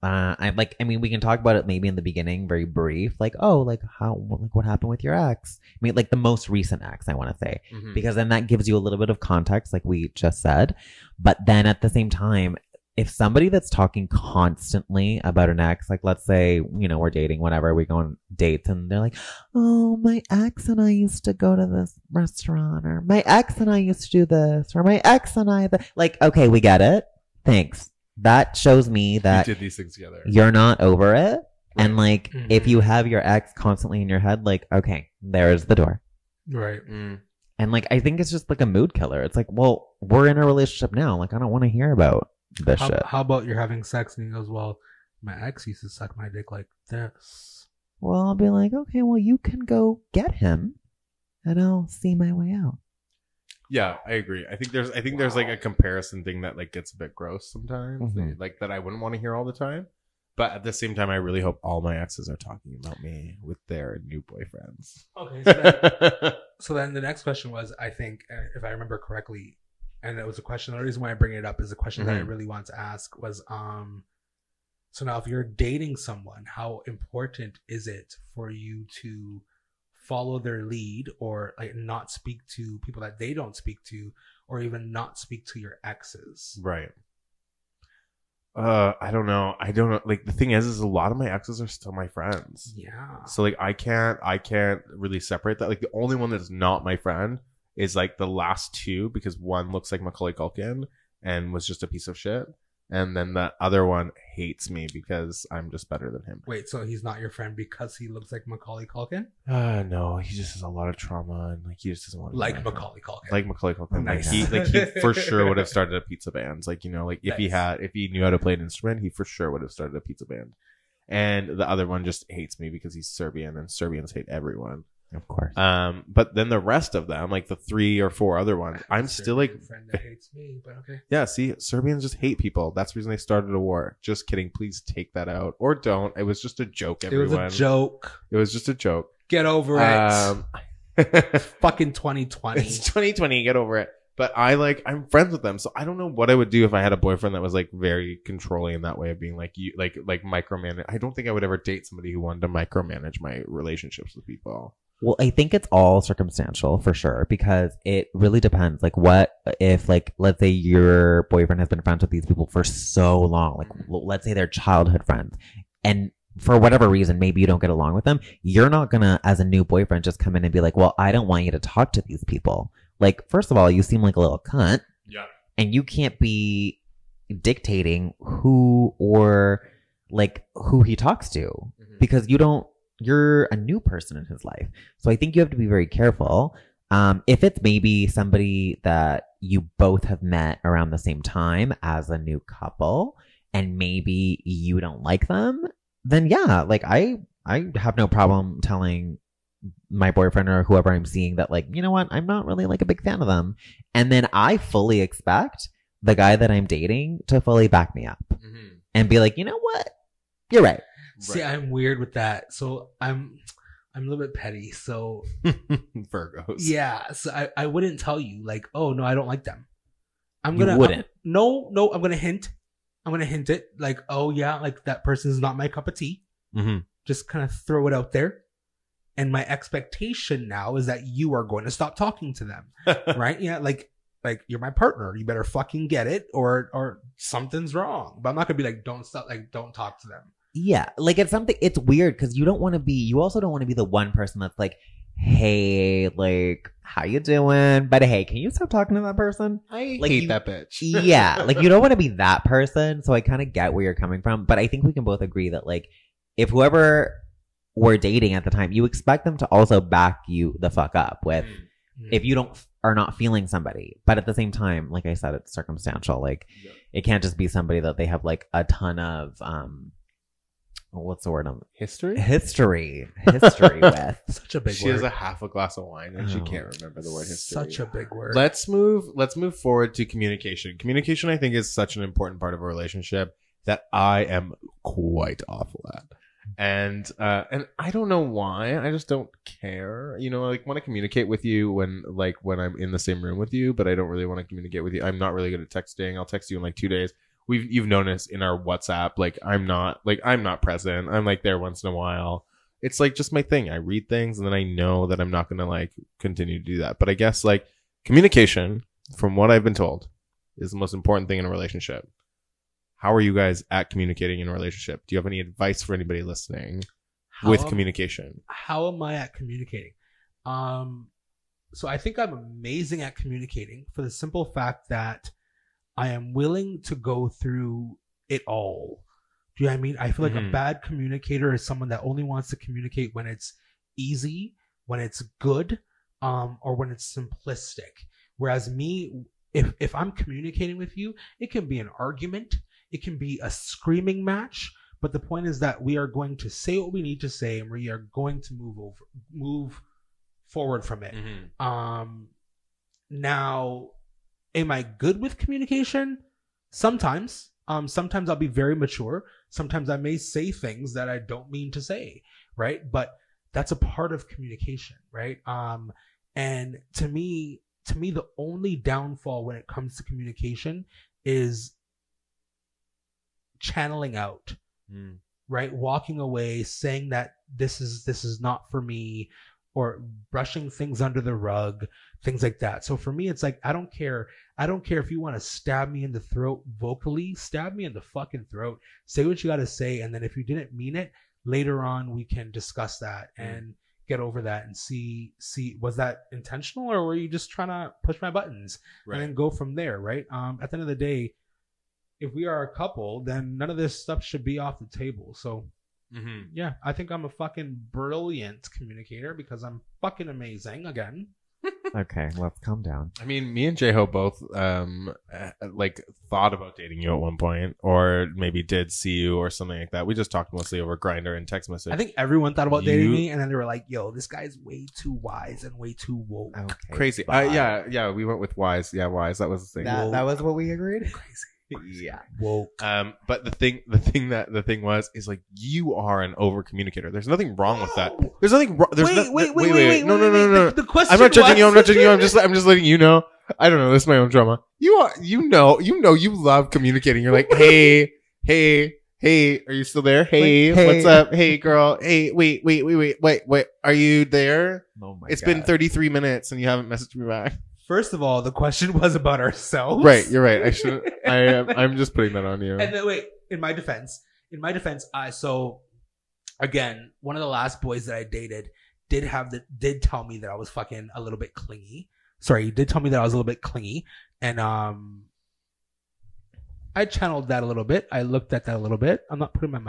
I mean, we can talk about it maybe in the beginning, very brief, like, oh, like what happened with your ex? I mean, like the most recent ex, I want to say, because then that gives you a little bit of context, like we just said. But then at the same time, if somebody that's talking constantly about an ex, like let's say, you know, we're dating, whatever, we go on dates and they're like, oh, my ex and I used to go to this restaurant, or my ex and I used to do this, or my ex and I, like, okay, we get it. Thanks. That shows me that we did these things together. You're not over it. Right. And like, if you have your ex constantly in your head, like, okay, there's the door. Right. And like, I think it's just like a mood killer. It's like, well, we're in a relationship now. Like, I don't want to hear about this shit. How about you're having sex and he goes, well, my ex used to suck my dick like this. Well, I'll be like, okay, well, you can go get him and I'll see my way out. Yeah, I agree. I think there's like a comparison thing that like gets a bit gross sometimes, like that I wouldn't want to hear all the time. But at the same time, I really hope all my exes are talking about me with their new boyfriends. Okay, so then the next question was, I think, if I remember correctly, and it was a question. The reason why I bring it up is a question that I really want to ask was, so now if you're dating someone, how important is it for you to follow their lead, or like not speak to people that they don't speak to, or even not speak to your exes? Right. I don't know. Like the thing is a lot of my exes are still my friends. Yeah. So like I can't really separate that. Like the only one that's not my friend is like the last two, because one looks like Macaulay Culkin and was just a piece of shit. And then the other one hates me because I'm just better than him. Wait, so he's not your friend because he looks like Macaulay Culkin? No, he just has a lot of trauma, and like he just doesn't want to like Macaulay Culkin. Like Macaulay Culkin. Nice. Like he for sure would have started a pizza band. Like, you know, like if he knew how to play an instrument, he for sure would have started a pizza band. And the other one just hates me because he's Serbian, and Serbians hate everyone. Of course. But then the rest of them, like the 3 or 4 other ones, I'm still like, friend that hates me, but okay. Yeah, see, Serbians just hate people. That's the reason they started a war. Just kidding. Please take that out, or don't. It was just a joke. Everyone. It was a joke. It was just a joke. Get over it. Fucking 2020. It's 2020. Get over it. But I'm friends with them, so I don't know what I would do if I had a boyfriend that was like very controlling in that way of being like you, like micromanage. I don't think I would ever date somebody who wanted to micromanage my relationships with people. Well, I think it's all circumstantial for sure, because it really depends. Like, what if, like, let's say your boyfriend has been friends with these people for so long, like, let's say they're childhood friends, and for whatever reason, maybe you don't get along with them. You're not gonna, as a new boyfriend, just come in and be like, well, I don't want you to talk to these people. Like, first of all, you seem like a little cunt. Yeah. And you can't be dictating who he talks to, because you're a new person in his life. So I think you have to be very careful. If it's maybe somebody that you both have met around the same time as a new couple, and maybe you don't like them, then yeah, like I have no problem telling my boyfriend or whoever I'm seeing that, like, you know what, I'm not really like a big fan of them. And then I fully expect the guy that I'm dating to fully back me up and be like, you know what, you're right. See, I'm weird with that. So I'm a little bit petty. So Virgos. Yeah. So I wouldn't tell you like, oh no, I don't like them. I'm You gonna wouldn't. no, I'm gonna hint. I'm gonna hint it like, oh yeah, like that person is not my cup of tea. Mm-hmm. Just kind of throw it out there. And my expectation now is that you are going to stop talking to them, right? Yeah, like you're my partner. You better fucking get it, or something's wrong. But I'm not gonna be like, don't stop, like don't talk to them. Yeah, like it's something. It's weird because you don't want to be. You also don't want to be the one person that's like, "Hey, like, how you doing?" But hey, can you stop talking to that person? I Like, hate you- that bitch. Yeah, like you don't want to be that person. So I kind of get where you're coming from, but I think we can both agree that like, if whoever we're dating at the time, you expect them to also back you the fuck up with. If you are not feeling somebody, but at the same time, like I said, it's circumstantial. Like, it can't just be somebody that they have like a ton of what's the word? History with. Such a big She word. has a half a glass of wine and she Oh. can't remember the word history. Such a big word. Let's move forward to communication. Communication, I think, is such an important part of a relationship that I am quite awful at. And I don't know why. I just don't care. You know, I like want to communicate with you when I'm in the same room with you, but I don't really want to communicate with you. I'm not really good at texting. I'll text you in like 2 days. You've noticed in our WhatsApp, like I'm not present. I'm like there once in a while. It's like just my thing. I read things and then I know that I'm not gonna like continue to do that. But I guess like communication, from what I've been told, is the most important thing in a relationship. How are you guys at communicating in a relationship? Do you have any advice for anybody listening with communication? How am I at communicating? So I think I'm amazing at communicating for the simple fact that I am willing to go through it all. Do you know what I mean? I feel like a bad communicator is someone that only wants to communicate when it's easy, when it's good, or when it's simplistic. Whereas me, if I'm communicating with you, it can be an argument. It can be a screaming match, but the point is that we are going to say what we need to say, and we are going to move forward from it. Now, am I good with communication? Sometimes. Sometimes I'll be very mature. Sometimes I may say things that I don't mean to say, right? But that's a part of communication, right? And to me, the only downfall when it comes to communication is channeling out, right? Walking away, saying that this is not for me, or brushing things under the rug, things like that. So for me, it's like, I don't care if you want to stab me in the throat vocally, stab me in the fucking throat, say what you got to say. And then if you didn't mean it, later on, we can discuss that and get over that and see, was that intentional, or were you just trying to push my buttons? Right. And then go from there, right? At the end of the day, if we are a couple, then none of this stuff should be off the table. So yeah, I think I'm a fucking brilliant communicator because I'm fucking amazing again. Okay, let's calm down. I mean, me and J-Ho both like thought about dating you at one point, or maybe did see you or something like that. We just talked mostly over Grindr and text message. I think everyone thought about dating me, and then they were like, "Yo, this guy's way too wise and way too woke." Okay, crazy. Yeah, we went with wise. Yeah, wise. That was the thing. That was what we agreed. Crazy. Yeah. Woke. But the thing was like, you are an over communicator. There's nothing wrong with that. There's nothing wrong. Wait. No. The question I'm not judging you. I'm just letting you know. I don't know. This is my own drama. You know, you love communicating. You're like, hey, are you still there? Hey, what's up? Hey, girl. Hey, wait. Are you there? Oh my It's God. been 33 minutes and you haven't messaged me back. First of all, the question was about ourselves. Right, you're right. I shouldn't. I'm just putting that on you. And then wait, in my defense, so again, one of the last boys that I dated did tell me that I was fucking a little bit clingy. Sorry, he did tell me that I was a little bit clingy, and I channeled that a little bit. I looked at that a little bit. I'm not putting my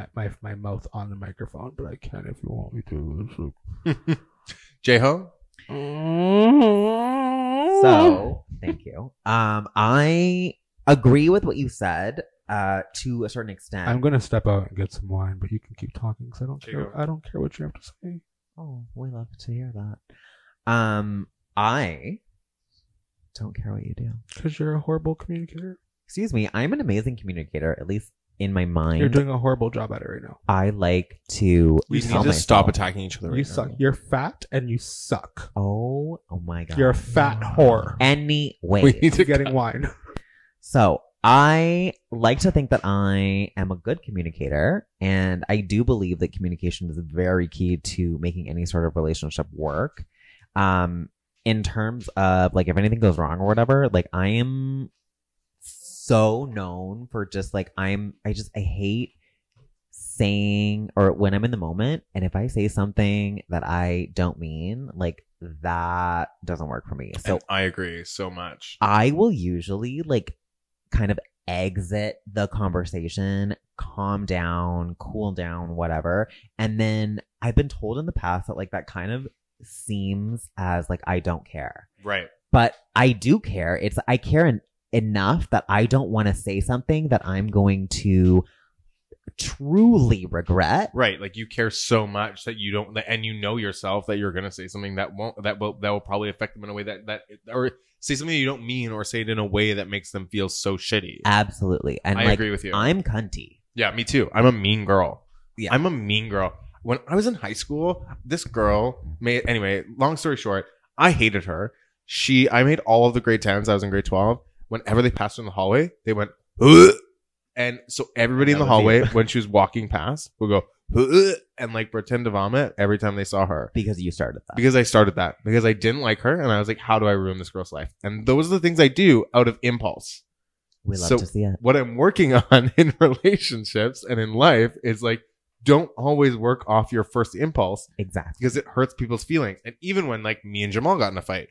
mouth on the microphone, but I can if you want me to. J-Ho? So, thank you. I agree with what you said to a certain extent. I'm gonna step out and get some wine, but you can keep talking because I don't There you care. I don't care what you have to say. Oh, we love to hear that. I don't care what you do. Because you're a horrible communicator. Excuse me, I'm an amazing communicator, at least in my mind. You're doing a horrible job at it right now. I like to We need tell to myself, stop attacking each other right You now. suck. You're fat and you suck. Oh my God. You're a fat whore. Anyway. We need to You're getting wine. So I like to think that I am a good communicator, and I do believe that communication is very key to making any sort of relationship work. In terms of like if anything goes wrong or whatever, like I am so known for just like I hate saying or when I'm in the moment, and if I say something that I don't mean, like that doesn't work for me. So And I agree so much. I will usually like kind of exit the conversation, calm down, cool down, whatever. And then I've been told in the past that like that kind of seems as like I don't care. Right. But I do care. I care enough that I don't want to say something that I'm going to truly regret. Right. Like you care so much that you don't, and you know yourself that you're going to say something that will probably affect them in a way that or say something you don't mean, or say it in a way that makes them feel so shitty. Absolutely. And I like, agree with you. I'm cunty. Yeah, me too. I'm a mean girl. Yeah. I'm a mean girl. When I was in high school, this girl anyway, long story short, I hated her. I made all of the grade 10s. I was in grade 12. Whenever they passed her in the hallway, they went, ugh! And so everybody in the hallway, when she was walking past, would go, ugh! And like pretend to vomit every time they saw her. Because you started that. Because I started that. Because I didn't like her. And I was like, how do I ruin this girl's life? And those are the things I do out of impulse. We love to see it. What I'm working on in relationships and in life is like, don't always work off your first impulse. Exactly. Because it hurts people's feelings. And even when like me and Jamall got in a fight,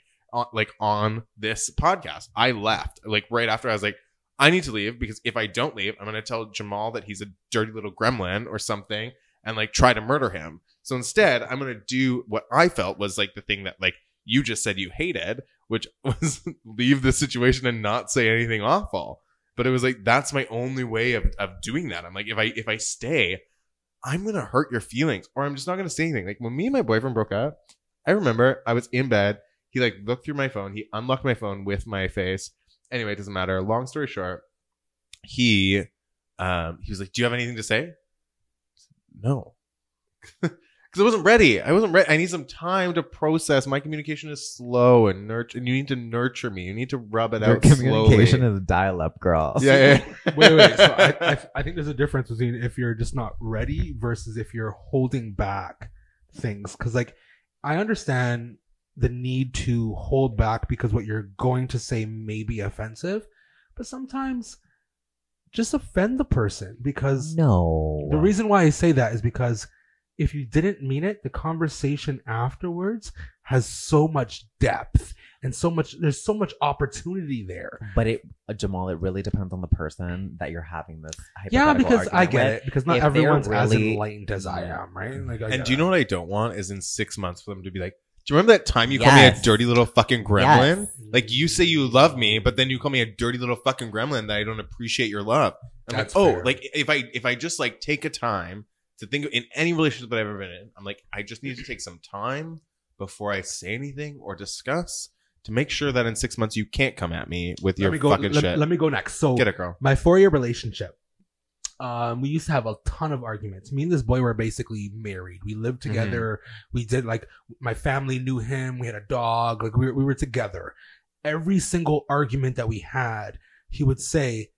on this podcast, I left. Like right after, I was like, I need to leave, because if I don't leave, I'm going to tell Jamall that he's a dirty little gremlin or something and like try to murder him. So instead, I'm going to do what I felt was like the thing that like you just said you hated, which was leave the situation and not say anything awful. But it was like, that's my only way of doing that. I'm like, if I stay, I'm going to hurt your feelings, or I'm just not going to say anything. Like when me and my boyfriend broke up, I remember I was in bed. He like looked through my phone. He unlocked my phone with my face. Anyway, it doesn't matter. Long story short, he was like, do you have anything to say? I said, no. Because I wasn't ready. I need some time to process. My communication is slow and you need to nurture me. You need to rub it out slowly. Your communication is dial-up, girl. Yeah. Wait. So I think there's a difference between if you're just not ready versus if you're holding back things. Because like, I understand the need to hold back because what you're going to say may be offensive, but sometimes just offend the person, because no. The reason why I say that is because if you didn't mean it, the conversation afterwards has so much depth and there's so much opportunity there. But Jamall, it really depends on the person that you're having this Yeah, because I get with. it. Because not If everyone's they're as really- enlightened as I am, right? Like, And do you know what I don't want is in 6 months for them to be like, do you remember that time you called me a Yes. dirty little fucking gremlin? Yes. Like you say you love me, but then you call me a dirty little fucking gremlin that I don't appreciate your love. I'm That's like, oh, fair. like if I just like take a time to think in any relationship that I've ever been in, I'm like, I just need to take some time before I say anything or discuss to make sure that in 6 months you can't come at me with your fucking shit. Let me go next. So Get it, girl. my 4-year relationship, we used to have a ton of arguments. Me and this boy were basically married. We lived together. We did like, my family knew him. We had a dog. Like we were together. Every single argument that we had, he would say,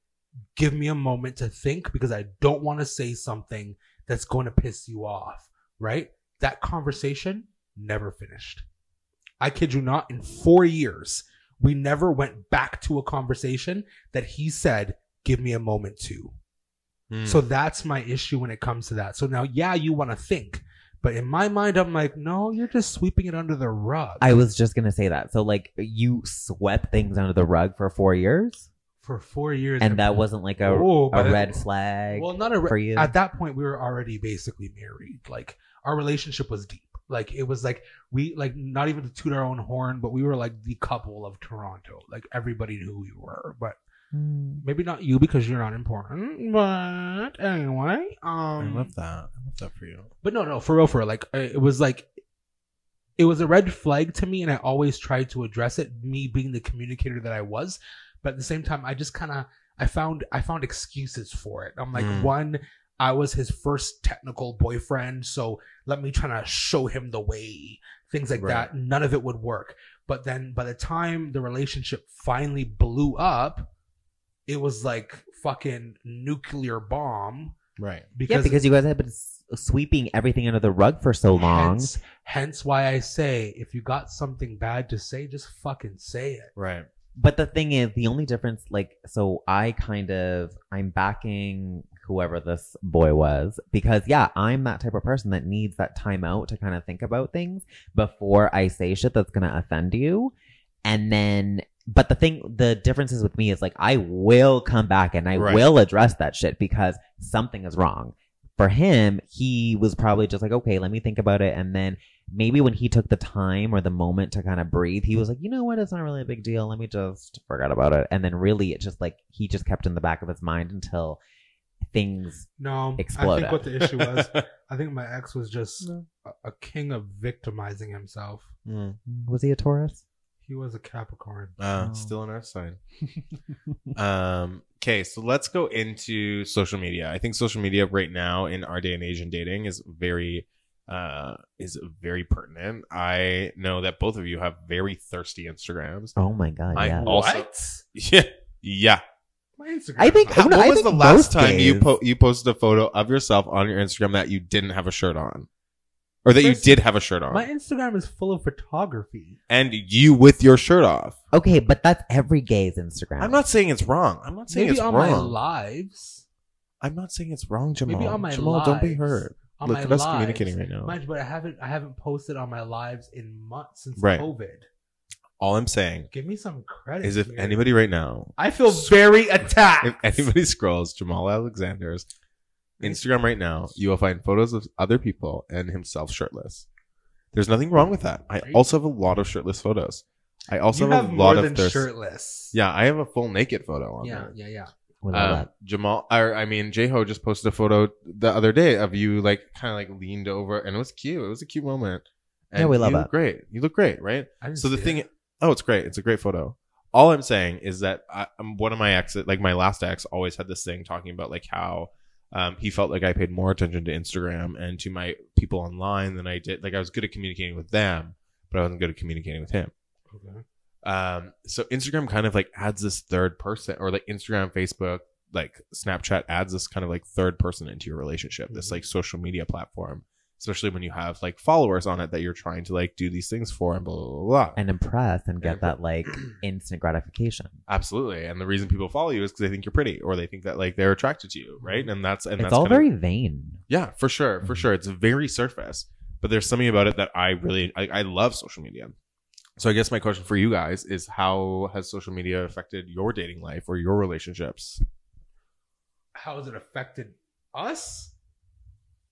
give me a moment to think, because I don't want to say something that's going to piss you off. Right? That conversation never finished. I kid you not, in 4 years, we never went back to a conversation that he said, give me a moment to. So that's my issue when it comes to that. So now, yeah, you want to think, but in my mind, I'm like, no, you're just sweeping it under the rug. I was just going to say that. So like you swept things under the rug for 4 years? For 4 years. And that wasn't like a red flag for you? At that point, we were already basically married. Like our relationship was deep. Like it was like we like not even to toot our own horn, but we were like the couple of Toronto. Like everybody knew who we were, but maybe not you because you're not important. But anyway, I love that. I love that for you. But no, for real. Like it was a red flag to me, and I always tried to address it. Me being the communicator that I was, but at the same time, I just I found excuses for it. I'm like, one, I was his first technical boyfriend, so let me try to show him the way. Things like that. None of it would work. But then by the time the relationship finally blew up, it was like fucking nuclear bomb. Right. Because you guys have been sweeping everything under the rug for so long. Hence why I say, if you got something bad to say, just fucking say it. Right. But the thing is, the only difference, like, so I'm backing whoever this boy was, because yeah, I'm that type of person that needs that time out to kind of think about things before I say shit that's going to offend you. And then, but the difference is with me is like, I will come back and I will address that shit because something is wrong. For him, he was probably just like, okay, let me think about it. And then maybe when he took the time or the moment to kind of breathe, he was like, you know what? It's not really a big deal. Let me just forget about it. And then really it just like, he just kept in the back of his mind until things exploded. I think what the issue was, I think my ex was just a king of victimizing himself. Was he a Taurus? He was a Capricorn. Still an earth sign. Okay, so let's go into social media. I think social media right now in our day and age in dating is very pertinent. I know that both of you have very thirsty Instagrams. Oh my god! I yeah. also, yeah. My Instagram. I think. When was the last time you you posted a photo of yourself on your Instagram that you didn't have a shirt on? Or that you did have a shirt on. My Instagram is full of photography. And you with your shirt off. Okay, but that's every gay's Instagram. I'm not saying it's wrong. I'm not saying Maybe it's on wrong. my lives. I'm not saying it's wrong, Jamall. Maybe on my Jamall, lives. don't be hurt. On Look my at us lives. communicating right now. Mind you, but I haven't posted on my lives in months since Right. COVID. All I'm saying Give me some credit. is if here. anybody right now, I feel very attacked. if anybody scrolls Jamall Alexander's Instagram right now, you will find photos of other people and himself shirtless. There's nothing wrong with that. I also have a lot of shirtless photos. I also you have a more lot than of shirtless. Yeah, I have a full naked photo on there. Yeah. J-Ho just posted a photo the other day of you like kind of like leaned over, and it was cute. It was a cute moment. And yeah, we love you it. look great. You look great, right? So the thing, it's great. It's a great photo. All I'm saying is that one of my exes, like my last ex, always had this thing talking about like how he felt like I paid more attention to Instagram and to my people online than I did. Like I was good at communicating with them, but I wasn't good at communicating with him. Okay. So Instagram kind of like adds this third person, or like Instagram, Facebook, like Snapchat adds this kind of like third person into your relationship, this like social media platform, especially when you have like followers on it that you're trying to like do these things for and blah, blah, blah, blah. And impress and get that like instant gratification. Absolutely. And the reason people follow you is because they think you're pretty, or they think that like they're attracted to you. Right. And that's all very vain. Yeah, for sure. For sure. It's very surface, but there's something about it that I love social media. So I guess my question for you guys is, how has social media affected your dating life or your relationships? How has it affected us?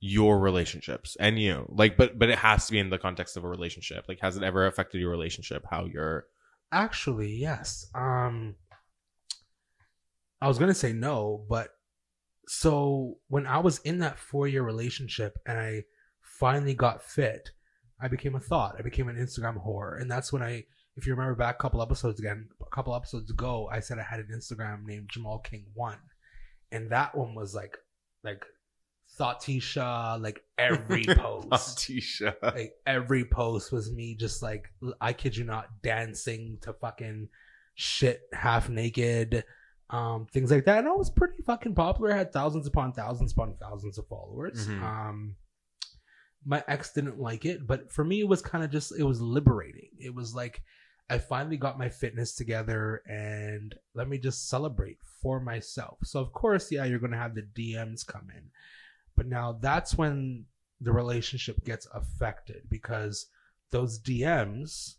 Your relationships and you, like, but it has to be in the context of a relationship. Like, has it ever affected your relationship? How you're actually, yes. I was gonna say no, but so when I was in that 4-year relationship and I finally got fit, I became a thought. I became an Instagram whore, and that's when if you remember back a couple episodes ago, I said I had an Instagram named Jamall King 1, and that one was like Thoughtisha, like every post. Thoughtisha. Like every post was me just like, I kid you not, dancing to fucking shit half naked, things like that. And I was pretty fucking popular. I had thousands upon thousands of followers. Mm-hmm. My ex didn't like it, but for me it was kind of just, it was liberating. It was like, I finally got my fitness together and let me just celebrate for myself. So of course, yeah, you're going to have the DMs come in. But now that's when the relationship gets affected, because those DMs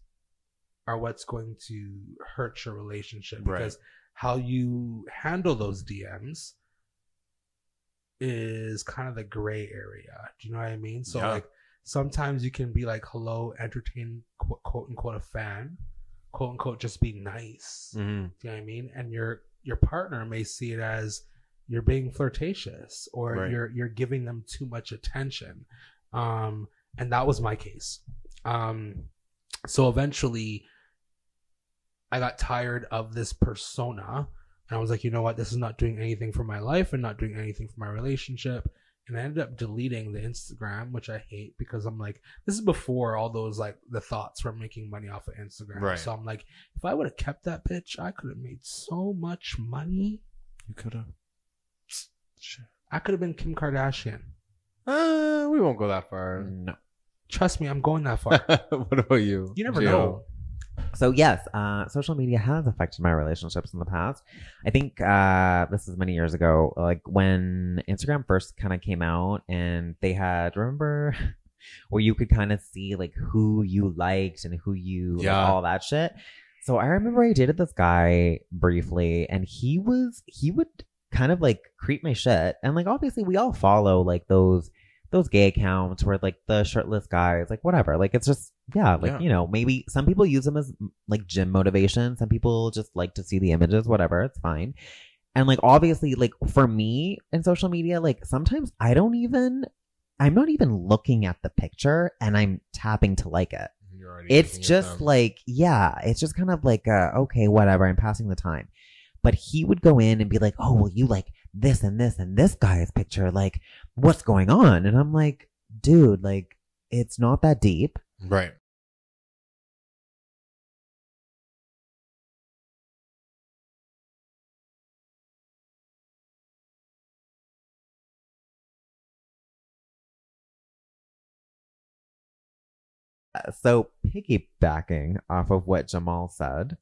are what's going to hurt your relationship. Right. Because how you handle those DMs is kind of the gray area. Do you know what I mean? So like sometimes you can be like, hello, entertain, quote unquote, a fan, quote unquote, just be nice. Mm-hmm. Do you know what I mean? And your partner may see it as you're being flirtatious, or you're giving them too much attention. And that was my case. So eventually I got tired of this persona, and I was like, you know what? This is not doing anything for my life and not doing anything for my relationship. and I ended up deleting the Instagram, which I hate because I'm like, this is before all those like the thoughts for making money off of Instagram. Right. So I'm like, if I would have kept that bitch, I could have made so much money. You could have. I could have been Kim Kardashian. We won't go that far. No. Trust me, I'm going that far. What about you? You never Jill? know. So yes, social media has affected my relationships in the past. I think this is many years ago, like when Instagram first kind of came out, and they had, remember, where you could kind of see like who you liked and who you like, all that shit. So I remember I dated this guy briefly, and he would kind of like creep my shit, and like obviously we all follow like those gay accounts where like the shirtless guys, like whatever, like it's just you know, maybe some people use them as like gym motivation, some people just like to see the images, whatever, it's fine. And like obviously like for me in social media, like sometimes I'm not even looking at the picture and I'm tapping to like it. It's just like, it's just kind of like okay, whatever, I'm passing the time. But he would go in and be like, oh, well, you like this and this and this guy's picture. Like, what's going on? And I'm like, dude, like, it's not that deep. Right. So piggybacking off of what Jamall said,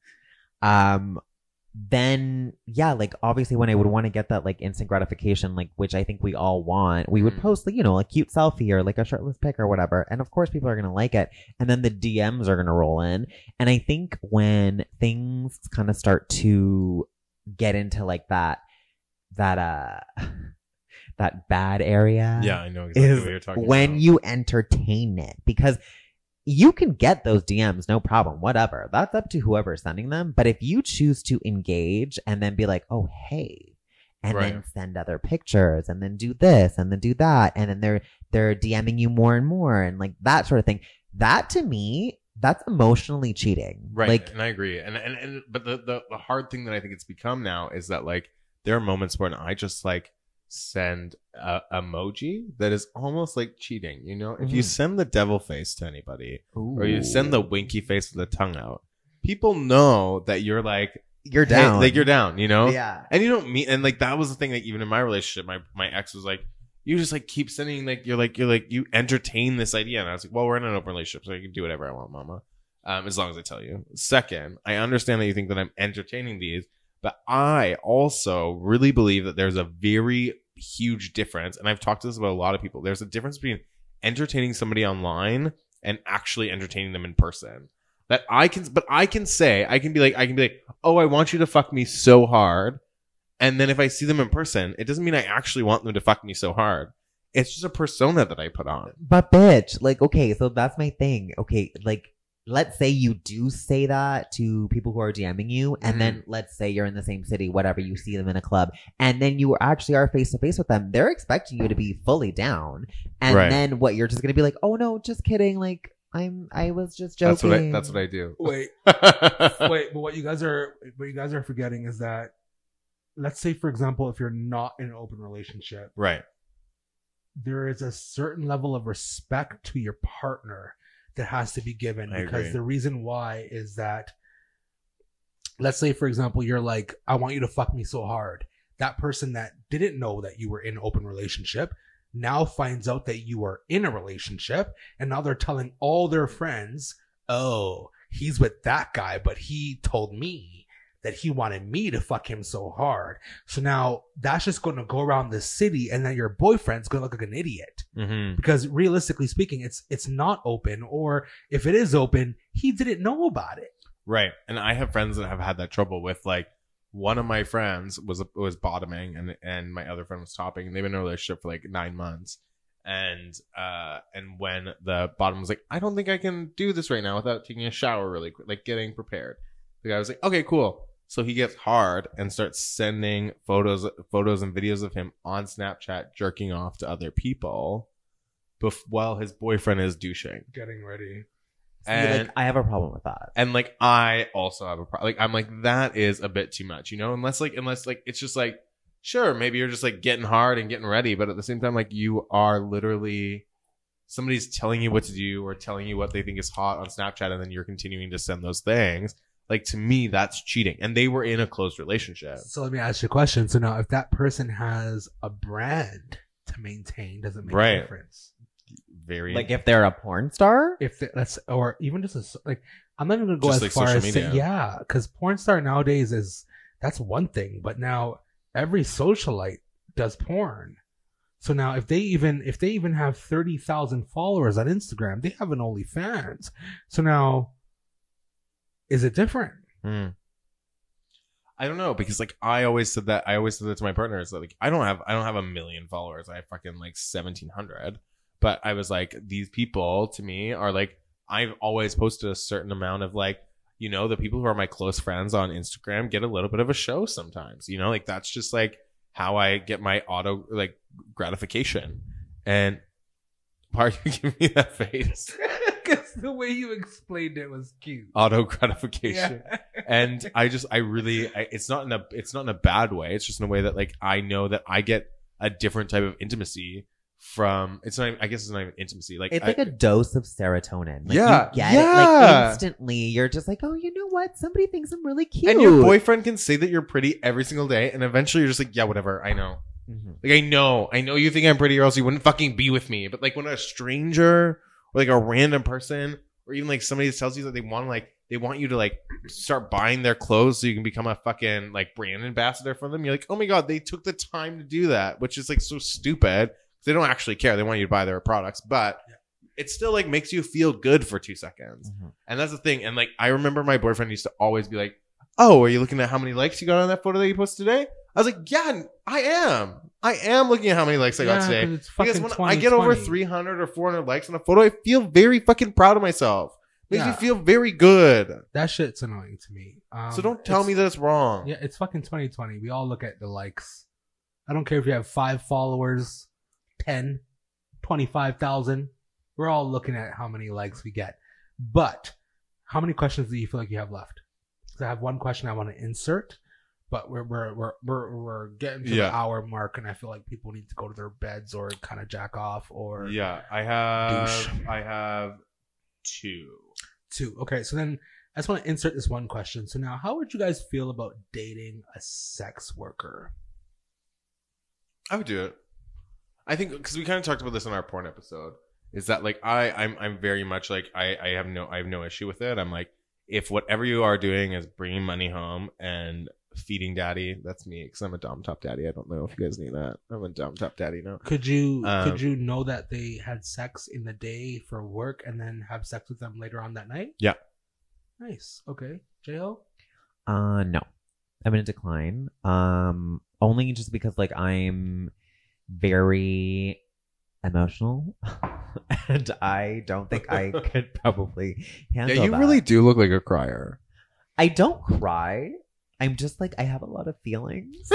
then like obviously when I would want to get that like instant gratification, like which I think we all want, we would post like, you know, a cute selfie or like a shirtless pic or whatever, and of course people are gonna like it, and then the DMs are gonna roll in. And I think when things kind of start to get into like that bad area, I know exactly what you're talking when about. you entertain it, because you can get those DMs, no problem, whatever. That's up to whoever's sending them. But if you choose to engage and then be like, oh, hey, and then send other pictures and then do this and then do that, and then they're DMing you more and more and like that sort of thing, that to me, that's emotionally cheating. Right. Like, and I agree. But the hard thing that I think it's become now is that like there are moments when I just like send a emoji that is almost like cheating, you know? If you send the devil face to anybody, or you send the winky face with the tongue out, people know that you're like, you're down. Like you're down, you know? Yeah. And you don't mean, and like that was the thing that even in my relationship, my ex was like, you just like keep sending, like you're like you entertain this idea. And I was like, well, we're in an open relationship, so I can do whatever I want, mama. As long as I tell you. Second, I understand that you think that I'm entertaining these, but I also really believe that there's a very huge difference, and I've talked to this about a lot of people. There's a difference between entertaining somebody online and actually entertaining them in person. That I can be like, oh, I want you to fuck me so hard, and then if I see them in person, it doesn't mean I actually want them to fuck me so hard. It's just a persona that I put on. But bitch, like, okay, so that's my thing. Okay, like, let's say you do say that to people who are DMing you, and then let's say you're in the same city, whatever, you see them in a club, and then you actually are face to face with them. They're expecting you to be fully down, and then what, you're just gonna be like, oh no, just kidding, like I was just joking. That's what I do. Wait, but what you guys are forgetting is that, let's say for example, if you're not in an open relationship, right, there is a certain level of respect to your partner that has to be given, because the reason why is that, let's say for example, you're like, I want you to fuck me so hard. That person that didn't know that you were in an open relationship now finds out that you are in a relationship, and now they're telling all their friends, oh, he's with that guy, but he told me that he wanted me to fuck him so hard. So now that's just going to go around the city, and then your boyfriend's going to look like an idiot. Because realistically speaking, it's not open, or if it is open, he didn't know about it. Right. And I have friends that have had that trouble with, like, one of my friends was bottoming and my other friend was topping, and they've been in a relationship for like 9 months. And when the bottom was like, I don't think I can do this right now without taking a shower really quick, like getting prepared. The guy was like, okay, cool. So he gets hard and starts sending photos and videos of him on Snapchat jerking off to other people while his boyfriend is douching. Getting ready. And like, I have a problem with that. And like, I also have a problem. Like, I'm like, that is a bit too much, you know? Unless it's just like sure, maybe you're just like getting hard and getting ready, but at the same time, like you are literally somebody's telling you what to do or telling you what they think is hot on Snapchat, and then you're continuing to send those things. Like, to me, that's cheating. And they were in a close relationship. So let me ask you a question. So now, if that person has a brand to maintain, does it make a difference? Very. Like, if they're a porn star? Or even just I'm not even going to go Just as like far social as media. saying, yeah, because porn star nowadays that's one thing. But now every socialite does porn. So now if they even have 30,000 followers on Instagram, they have an OnlyFans. So now, is it different? I don't know, because like I always said that to my partners that like I don't have 1 million followers. I have fucking like 1,700. But I was like, these people to me are like, I've always posted a certain amount of like, you know, the people who are my close friends on Instagram get a little bit of a show sometimes, you know, like that's just like how I get my auto like gratification. And why are you giving me that face? Because the way you explained it was cute. Auto gratification. Yeah. And it's not in a bad way. It's just in a way that like I know that I get a different type of intimacy from it's not even intimacy. Like it's like a dose of serotonin. Like, yeah. You get it like instantly. You're just like, oh, you know what? Somebody thinks I'm really cute. And your boyfriend can say that you're pretty every single day, and eventually you're just like, yeah, whatever. I know. Mm-hmm. Like I know you think I'm pretty, or else you wouldn't fucking be with me. But like when a stranger or like a random person, or even like somebody that tells you that they want you to like start buying their clothes so you can become a fucking like brand ambassador for them, you're like, oh my god, they took the time to do that, which is like so stupid. They don't actually care. They want you to buy their products, but it still like makes you feel good for 2 seconds. Mm-hmm. And that's the thing. And like, I remember my boyfriend used to always be like, oh, are you looking at how many likes you got on that photo that you posted today? I was like, yeah, I am looking at how many likes I got today. Because when I get over 300 or 400 likes on a photo, I feel very fucking proud of myself. Makes me feel very good. That shit's annoying to me. So don't tell me that it's wrong. Yeah, it's fucking 2020. We all look at the likes. I don't care if you have 5 followers, 10, 25,000. We're all looking at how many likes we get. But how many questions do you feel like you have left? Because I have one question I want to insert, but we're getting to the hour mark, and I feel like people need to go to their beds or kind of jack off or I have 2. Okay, so then I just want to insert this one question. So now, how would you guys feel about dating a sex worker? I would do it. I think because we kind of talked about this in our porn episode, is that like I'm very much like I have no issue with it. I'm like, if whatever you are doing is bringing money home and feeding daddy, that's me, because I'm a dom top daddy. I don't know if you guys knew that. I'm a dom top daddy now. Could you know that they had sex in the day for work and then have sex with them later on that night? Yeah. Nice. Okay. J-Ho? No. I'm gonna decline. Only just because like I'm very emotional and I don't think I could probably handle that. Really do look like a crier. I don't cry. I'm just like, I have a lot of feelings,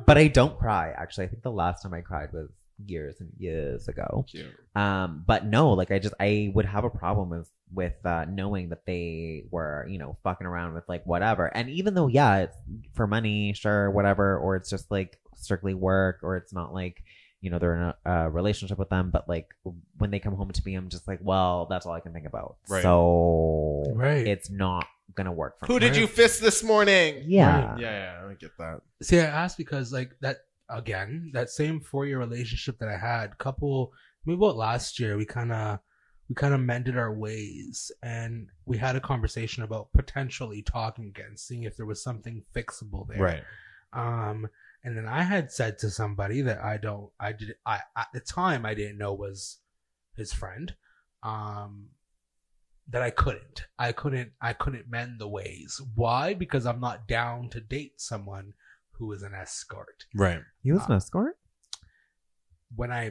but I don't cry. Actually, I think the last time I cried was years and years ago. Cute. But no, like I would have a problem with knowing that they were, you know, fucking around with like whatever. And even though, yeah, it's for money, sure, whatever, or it's just like strictly work, or it's not like, you know, they're in a relationship with them, but like when they come home to me, I'm just like, well, that's all I can think about. Right. So it's not gonna work for me. Who did you fist this morning? Yeah. Right. Yeah, I get that. See, I asked because like that again, that same 4-year relationship that I had, maybe about last year, we kind of mended our ways, and we had a conversation about potentially talking again, seeing if there was something fixable there. Right. And then I had said to somebody that at the time I didn't know was his friend, that I couldn't mend the ways. Why? Because I'm not down to date someone who is an escort. Right. You was an escort? When I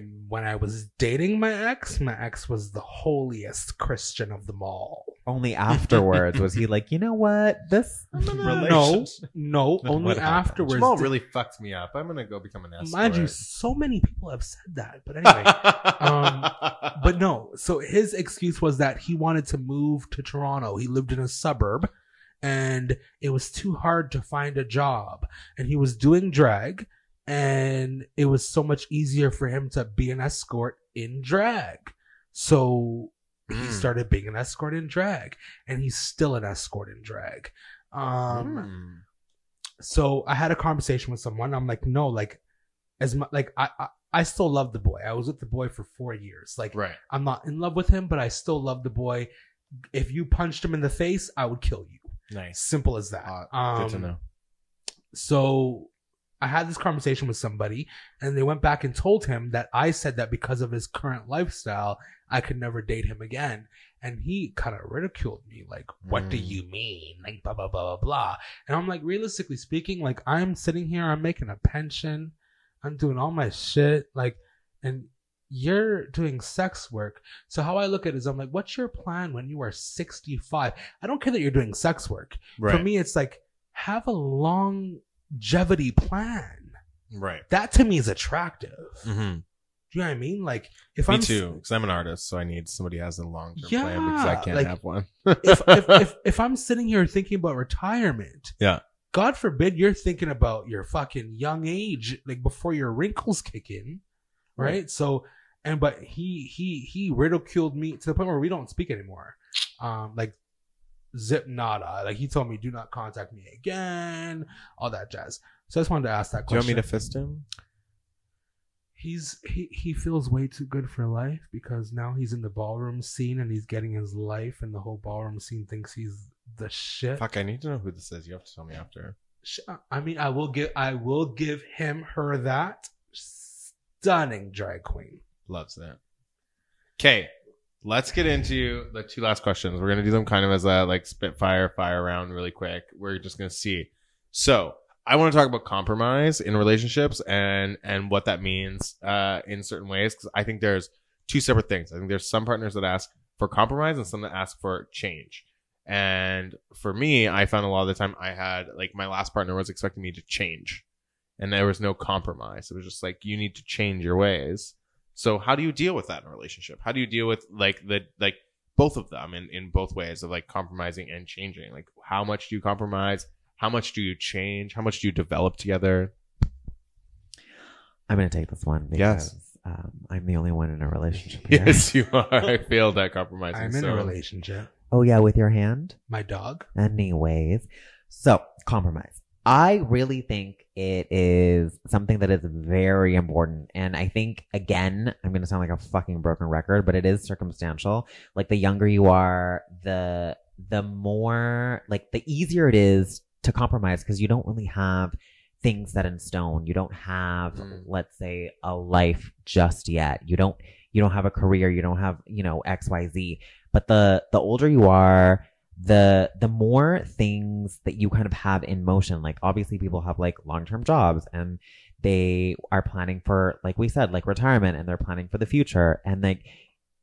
was dating my ex was the holiest Christian of them all. Only afterwards was he like, you know what? This No, only afterwards. Jamall really fucked me up. I'm gonna go become an escort. Mind you, so many people have said that. But anyway, but no. So his excuse was that he wanted to move to Toronto. He lived in a suburb, and it was too hard to find a job. And he was doing drag, and it was so much easier for him to be an escort in drag. So he started being an escort in drag, and he's still an escort in drag. So I had a conversation with someone. I'm like, no, like, as much like I still love the boy. I was with the boy for 4 years. Like, Right. I'm not in love with him, but I still love the boy. If you punched him in the face, I would kill you. Nice. Simple as that. Good to know. So I had this conversation with somebody, and they went back and told him that I said that because of his current lifestyle, I could never date him again. And he kind of ridiculed me, like, what do you mean? Like, blah, blah, blah, blah, blah. And I'm like, realistically speaking, like, I'm sitting here, I'm making a pension, I'm doing all my shit, like, and you're doing sex work. So how I look at it is, I'm like, what's your plan when you are 65? I don't care that you're doing sex work. Right. For me, it's like, have a longevity plan. Right. That to me is attractive. Mm-hmm. Do you know what I mean? Like, if Me I'm too, because I'm an artist, so I need somebody who has a long-term Yeah, plan because I can't like, have one. if I'm sitting here thinking about retirement, Yeah. God forbid you're thinking about your fucking young age, like before your wrinkles kick in, right? So, but he ridiculed me to the point where we don't speak anymore. Like, zip nada. Like, he told me, do not contact me again, all that jazz. So I just wanted to ask that Do you question. want me to fist him? He feels way too good for life because now he's in the ballroom scene and he's getting his life, and the whole ballroom scene thinks he's the shit. Fuck, I need to know who this is. You have to tell me after. I mean, I will give her that stunning drag queen. Loves that. Okay, let's get into the two last questions. We're gonna do them kind of as a like spitfire fire round really quick. We're just gonna see. So I want to talk about compromise in relationships and what that means in certain ways, because I think there's two separate things. I think there's some partners that ask for compromise and some that ask for change. And for me, I found a lot of the time I had, like, my last partner was expecting me to change, and there was no compromise. It was just like, you need to change your ways. So how do you deal with that in a relationship? How do you deal with like both of them in both ways of like compromising and changing? Like, how much do you compromise? How much do you change? How much do you develop together? I'm going to take this one because I'm the only one in a relationship here. Yes, you are. I failed at compromising. I'm in a relationship. Oh, yeah, with your hand? My dog. Anyways. So, compromise. I really think it is something that is very important. And I think, again, I'm going to sound like a fucking broken record, but it is circumstantial. Like, the younger you are, the more, like, the easier it is to compromise because you don't really have things set in stone. You don't have, let's say, a life just yet. You don't have a career. You don't have, XYZ. But the older you are, the more things that you kind of have in motion. Like, obviously people have like long-term jobs and they are planning for, like we said, like retirement, and they're planning for the future. And like,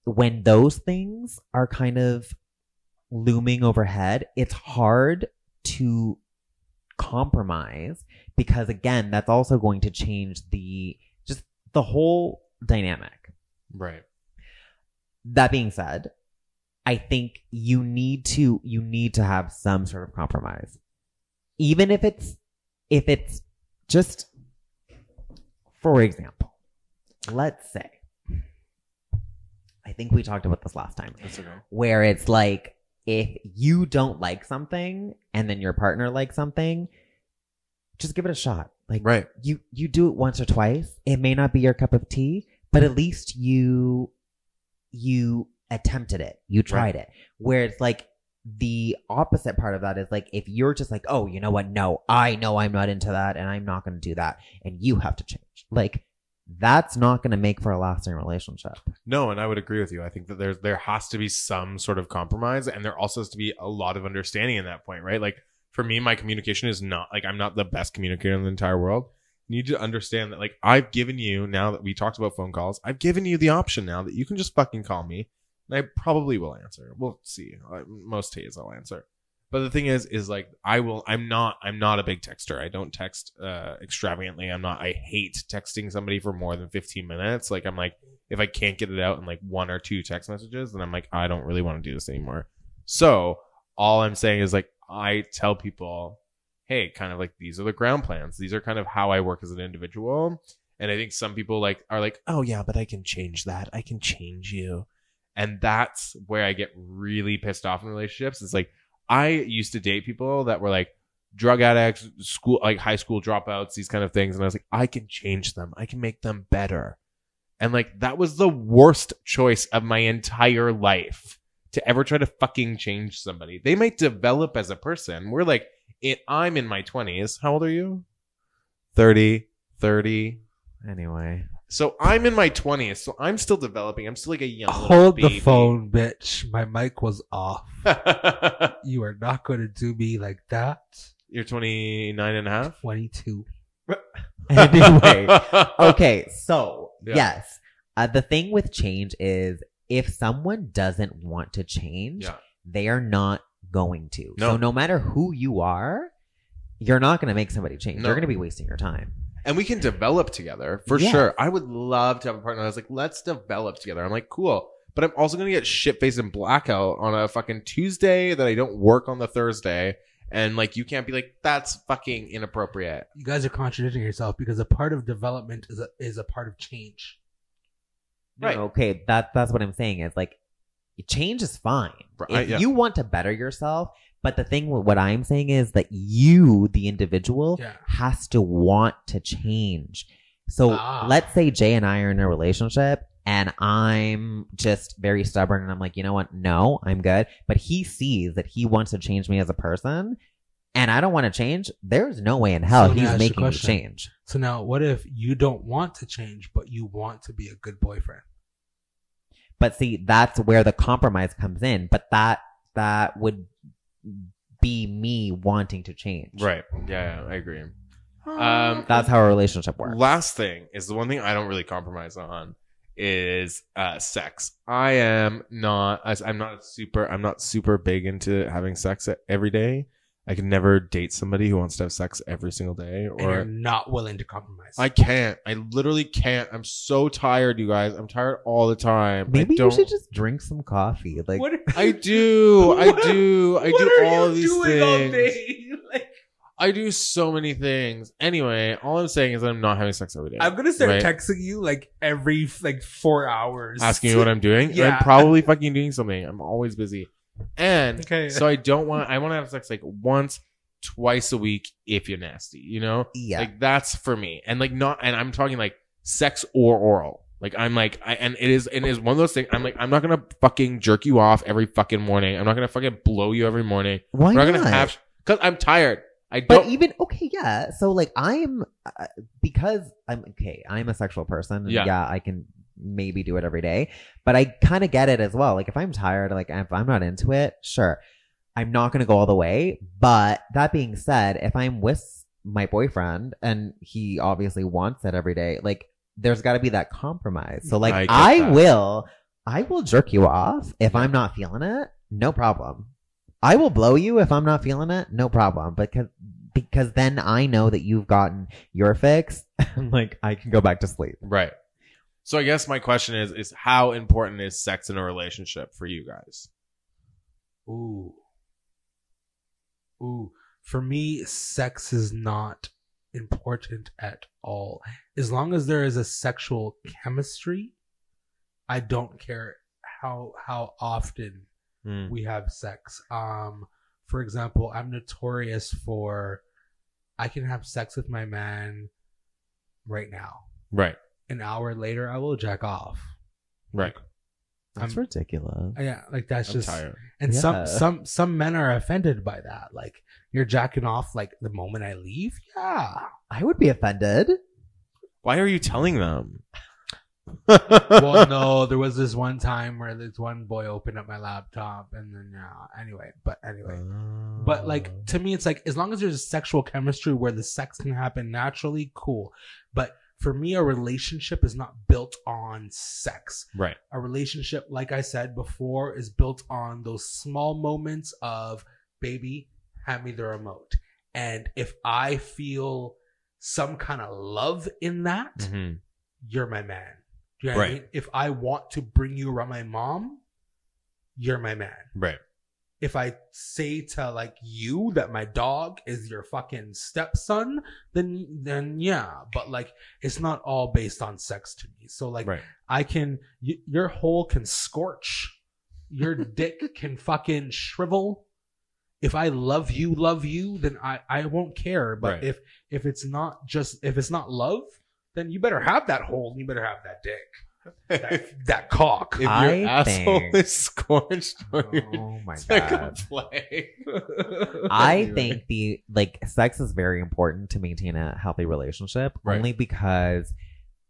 when those things are kind of looming overhead, it's hard to compromise because, again, that's also going to change the whole dynamic. Right. That being said, I think you need to have some sort of compromise. Even if it's just, for example, let's say, I think we talked about this last time, where it's like, if you don't like something and then your partner likes something, just give it a shot. Like, right. You do it once or twice. It may not be your cup of tea, but at least you attempted it. You tried it. Where it's like, the opposite part of that is like, if you're just like, oh, you know what? No, I know I'm not into that and I'm not going to do that. And you have to change. Like, that's not going to make for a lasting relationship. No, and I would agree with you. I think that there has to be some sort of compromise, and there also has to be a lot of understanding in that point, right? Like, for me, my communication is not, like, I'm not the best communicator in the entire world. You need to understand that, like, I've given you, now that we talked about phone calls, I've given you the option now that you can just fucking call me, and I probably will answer. We'll see. Most days I'll answer. But the thing is like, I'm not a big texter. I don't text extravagantly. I hate texting somebody for more than 15 minutes. Like, I'm like, if I can't get it out in like 1 or 2 text messages, then I'm like, I don't really want to do this anymore. So all I'm saying is, like, I tell people, hey, kind of like these are the ground plans. These are kind of how I work as an individual. And I think some people like are like, oh yeah, but I can change that. I can change you. And that's where I get really pissed off in relationships. It's like, I used to date people that were like drug addicts, school, like high school dropouts, these kind of things. And I was like, I can change them. I can make them better. And like, that was the worst choice of my entire life to ever try to fucking change somebody. They might develop as a person. We're like, I'm in my 20s. How old are you? 30. Anyway. So I'm in my 20s. So I'm still developing. I'm still like a young little Hold baby. the phone, bitch. My mic was off. You are not going to do me like that. You're 29 and a half? 22. Anyway. Okay, so Yeah. yes. The thing with change is if someone doesn't want to change, Yeah. they are not going to. No. So no matter who you are, you're not going to make somebody change. No. You're going to be wasting your time. And we can develop together for Yes. sure. I would love to have a partner. I was like, let's develop together. I'm like, cool. But I'm also going to get shit-faced and blackout on a fucking Tuesday that I don't work on the Thursday. And like, you can't be like, that's fucking inappropriate. You guys are contradicting yourself because a part of development is a part of change. Right. No, okay, that's what I'm saying is like change is fine. Right, If yeah. you want to better yourself, but the thing with what I'm saying is that you, the individual, Yeah. has to want to change. So let's say Jay and I are in a relationship and I'm just very stubborn and I'm like, you know what? No, I'm good. But he sees that he wants to change me as a person and I don't want to change. There's no way in hell So let me he's ask you a making me question. change. So now, what if you don't want to change, but you want to be a good boyfriend? But see, that's where the compromise comes in. But that would be me wanting to change. Right. Yeah, I agree. That's how a relationship works. Last thing is the one thing I don't really compromise on is sex. I'm not super big into having sex every day. I can never date somebody who wants to have sex every single day, And you're or not willing to compromise. I can't. I literally can't. I'm so tired, you guys. I'm tired all the time. Maybe I don't, you should just drink some coffee. Like, What are I you- do. I What- do. I what do are all you of these doing all things. day? Like, I do so many things. Anyway, all I'm saying is that I'm not having sex every day. I'm gonna start Right. texting you like every 4 hours, Asking you what I'm doing. Yeah. I'm probably fucking doing something. I'm always busy. And Okay. so I want to have sex like once, twice a week if you're nasty, you know? yeah. Like that's for me. And like and I'm talking like sex or oral. Like I'm like, and it is one of those things. I'm like, I'm not going to fucking jerk you off every fucking morning. I'm not going to fucking blow you every morning. Why We're not? not going to have, cause I'm tired. I But don't. even okay, yeah. So like I'm because I'm okay. I'm a sexual person. And Yeah. yeah, I can maybe do it every day. But I kind of get it as well. Like if I'm tired, like if I'm not into it, sure, I'm not gonna go all the way. But that being said, if I'm with my boyfriend and he obviously wants it every day, like there's got to be that compromise. So like I get I that. will jerk you off if I'm not feeling it. No problem. I will blow you if I'm not feeling it. No problem. Because then I know that you've gotten your fix and like I can go back to sleep. Right. So I guess my question is how important is sex in a relationship for you guys? Ooh. For me, sex is not important at all. As long as there is a sexual chemistry, I don't care how often we have sex. For example, I'm notorious for I can have sex with my man right now. Right. An hour later, I will jack off. Right. That's I'm- ridiculous. Yeah, like that's I'm just tired. and Yeah. some men are offended by that. Like you're jacking off like the moment I leave. Yeah. I would be offended. Why are you telling them? Well, no, there was this one time where this one boy opened up my laptop and then anyway. But like to me it's like as long as there's a sexual chemistry where the sex can happen naturally, cool. But for me a relationship is not built on sex. Right. A relationship, like I said before, is built on those small moments of baby, hand me the remote. And if I feel some kind of love in that, Mm-hmm. you're my man. Do you know what I Right. mean? If I want to bring you around my mom, you're my man. Right. if I say to like you that my dog is your fucking stepson, then yeah. But like, it's not all based on sex to me. So like, Right. I can, your hole can scorch, your dick can fucking shrivel. If I love you, then I won't care. But Right. if it's not love, then you better have that hole. You better have that dick. That cock. If your I asshole think- is scorched, Oh my it's like a god. plague. I Anyway. think sex is very important to maintain a healthy relationship, Right. only because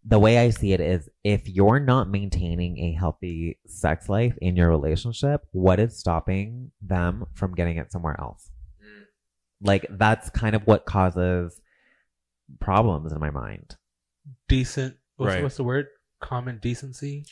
the way I see it is if you're not maintaining a healthy sex life in your relationship, what is stopping them from getting it somewhere else? Like, that's kind of what causes problems in my mind. Decent. Right. What's the word? Common decency.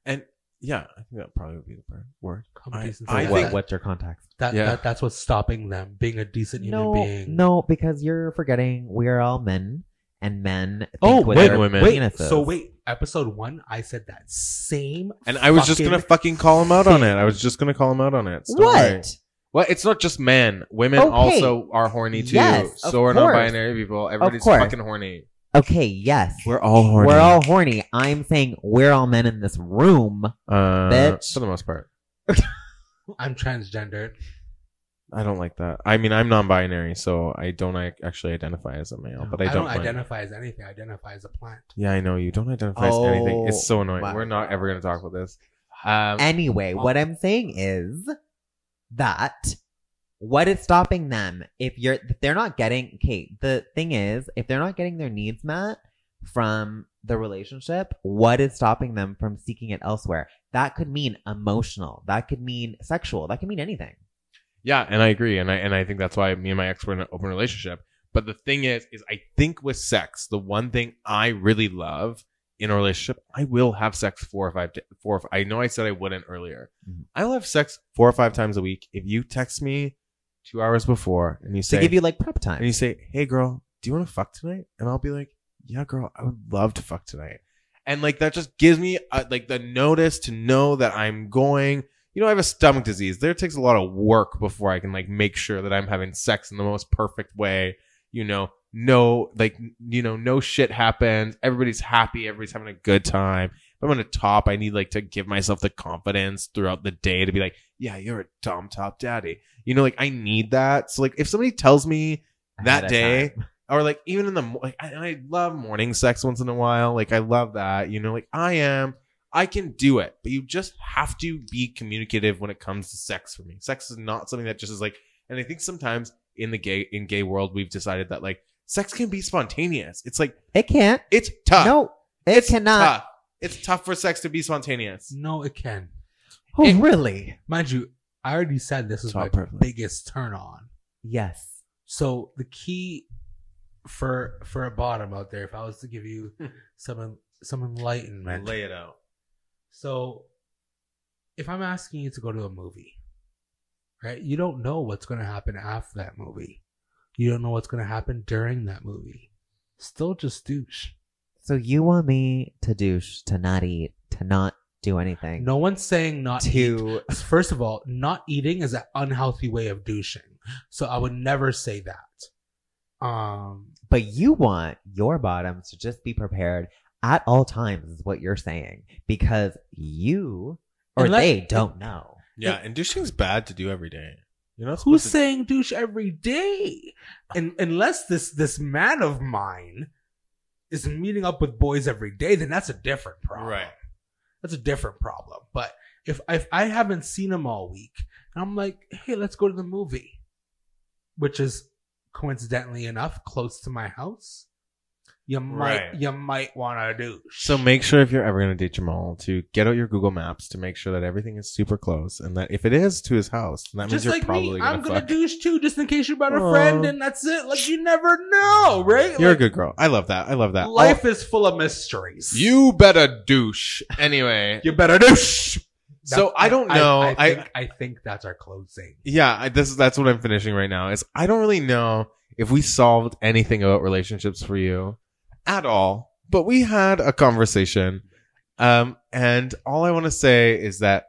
And yeah, I think that probably would be the word. Common decency. I So think- what's your context? That's what's stopping them being a decent human being. No, because you're forgetting we are all men, and men think Oh, with wait, their women. penises. So wait, episode 1, I said that same. And I was just gonna fucking call him out on it. I was just gonna call him out on it. So don't worry. What? Well, it's not just men. Women Okay. also are horny too. Yes, So of are course. non-binary people. Everybody's course. fucking horny. Okay, yes. We're all horny. We're all horny. I'm saying we're all men in this room. bitch. For the most part. I'm transgendered. I don't like that. I mean, I'm non-binary, so I don't actually identify as a male, but I don't mind. identify as anything. I identify as a plant. Yeah, I know you don't identify as Oh, anything. It's so annoying. my We're not ever going to talk about this. Anyway, what I'm saying is that what is stopping them if they're not getting, okay, the thing is, if they're not getting their needs met from the relationship, what is stopping them from seeking it elsewhere? That could mean emotional. That could mean sexual. That could mean anything. Yeah, and I agree, and I think that's why me and my ex were in an open relationship. But the thing is I think with sex, the one thing I really love in a relationship, I will have sex 4 or 5. I know I said I wouldn't earlier. Mhm. I will have sex 4 or 5 times a week. If you text me 2 hours before and you To say, give you like prep and time. you say, "Hey, girl, do you want to fuck tonight?" And I'll be like, "Yeah, girl, I would love to fuck tonight." And like that just gives me like the notice to know that I'm going. You know, I have a stomach disease. There takes a lot of work before I can like make sure that I'm having sex in the most perfect way. You know, no shit happens. Everybody's happy. Everybody's having a good time. If I'm on a top, I need like to give myself the confidence throughout the day to be like, yeah, you're a dumb top daddy. You know, like I need that. So like if somebody tells me Ahead that of day, time. or like even in the like, I love morning sex once in a while. Like I love that. You know, like I can do it, but you just have to be communicative when it comes to sex for me. Sex is not something that just is like, and I think sometimes in gay world, we've decided that like sex can be spontaneous. It's like, It can't. it's tough. No, it cannot. Tough. It's tough for sex to be spontaneous. No, it can. Oh, It- really? Mind you, I already said this is Top my privilege. biggest turn on. Yes. So the key for a bottom out there, if I was to give you some enlightenment, Lay it out. so if I'm asking you to go to a movie, right? You don't know what's going to happen after that movie. You don't know what's going to happen during that movie. Still just douche. So you want me to douche, to not eat, to not do anything? No one's saying not To eat. First of all, not eating is an unhealthy way of douching. So I would never say that. but you want your bottoms to just be prepared at all times, is what you're saying, because you or Unless- they don't know. Yeah, and douching's bad to do every day. You know, Who's saying douche every day? And unless this man of mine is meeting up with boys every day, then that's a different problem. Right. That's a different problem. But if I haven't seen him all week, and I'm like, hey, let's go to the movie, which is coincidentally enough close to my house, you might want to douche. So make sure if you're ever going to date Jamall to get out your Google Maps to make sure that everything is super close, and that if it is to his house, that means just you're like probably me, going I'm to gonna fuck. douche too, just in case you're about a Aw. friend, and that's it. Like you never know, right? You're a Like, good girl. I love that. I love that. life is full of mysteries. You better douche. Anyway. You better douche. So I don't know. I think that's our closing. Yeah, that's what I'm finishing right now. Is I don't really know if we solved anything about relationships for you at all, but we had a conversation. And all I want to say is that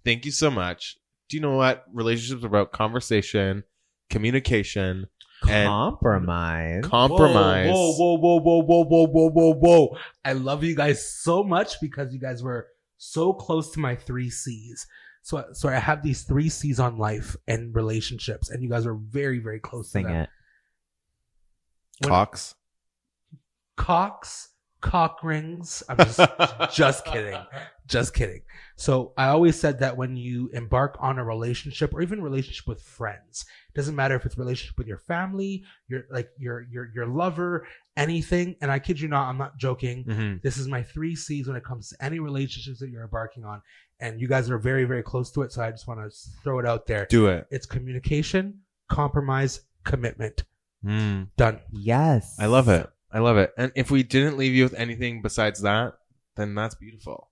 thank you so much. do you know what? Relationships are about conversation, communication, and Compromise. compromise. Whoa. I love you guys so much because you guys were so close to my 3 C's. So I have these 3 C's on life and relationships, and you guys are very, very close Sing to them. it. Cox. Cocks, cock rings. I'm just kidding. Just kidding. So I always said that when you embark on a relationship or even a relationship with friends, it doesn't matter if it's a relationship with your family, your lover, anything. And I kid you not, I'm not joking. Mm-hmm. This is my 3 C's when it comes to any relationships that you're embarking on. And you guys are very, very close to it. So I just want to throw it out there. Do it. It's communication, compromise, commitment. Mm. Done. Yes. I love it. I love it. And if we didn't leave you with anything besides that, then that's beautiful.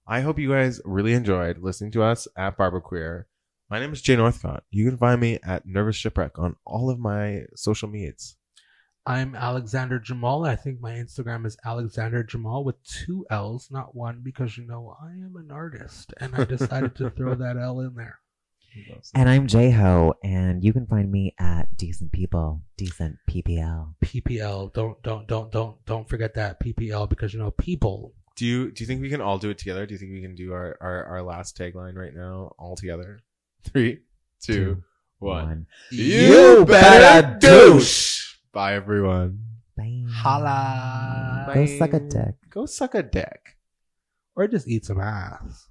I hope you guys really enjoyed listening to us at Barberqueer. My name is Jay Northcott. You can find me at Nervous Shipwreck on all of my social medias. I'm Alexander Jamall. I think my Instagram is Alexander Jamall with 2 L's, not 1, because I am an artist and I decided to throw that L in there. And I'm J-Ho, and you can find me at Decent People, Decent PPL. PPL. Don't forget that PPL because people. Do you think we can all do it together? Do you think we can do our last tagline right now all together? 3, 2, 1. You better douche. Bye, everyone. Bye. Holla. Go suck a dick. Go suck a dick. Or just eat some ass.